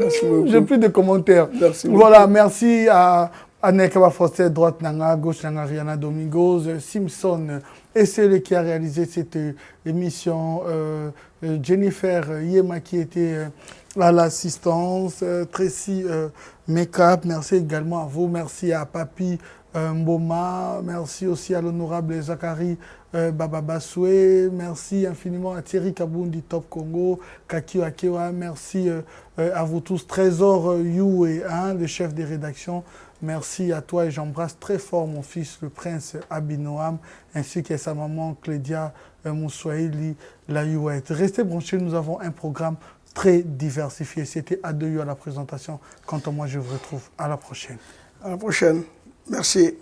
j'ai plus de commentaires. Merci voilà, merci à Nekaba Foster, droite Nanga, gauche Nanga, Rihanna Domingos, Simpson, et celui qui a réalisé cette émission, Jennifer Yema, qui était à l'assistance, Tracy Makeup, merci également à vous, merci à Papi Mboma, merci aussi à l'honorable Zachary Bababasoué, merci infiniment à Thierry Kabundi Top Congo, Kakio Akewa, merci à vous tous, Trésor Youé, le chef des rédactions, merci à toi et j'embrasse très fort mon fils, le prince Abinoam, ainsi qu'à sa maman Clédia Moussouaili Layouette. Restez branchés, nous avons un programme très diversifié. C'était Adeyo à la présentation. Quant à moi, je vous retrouve à la prochaine. À la prochaine. Merci.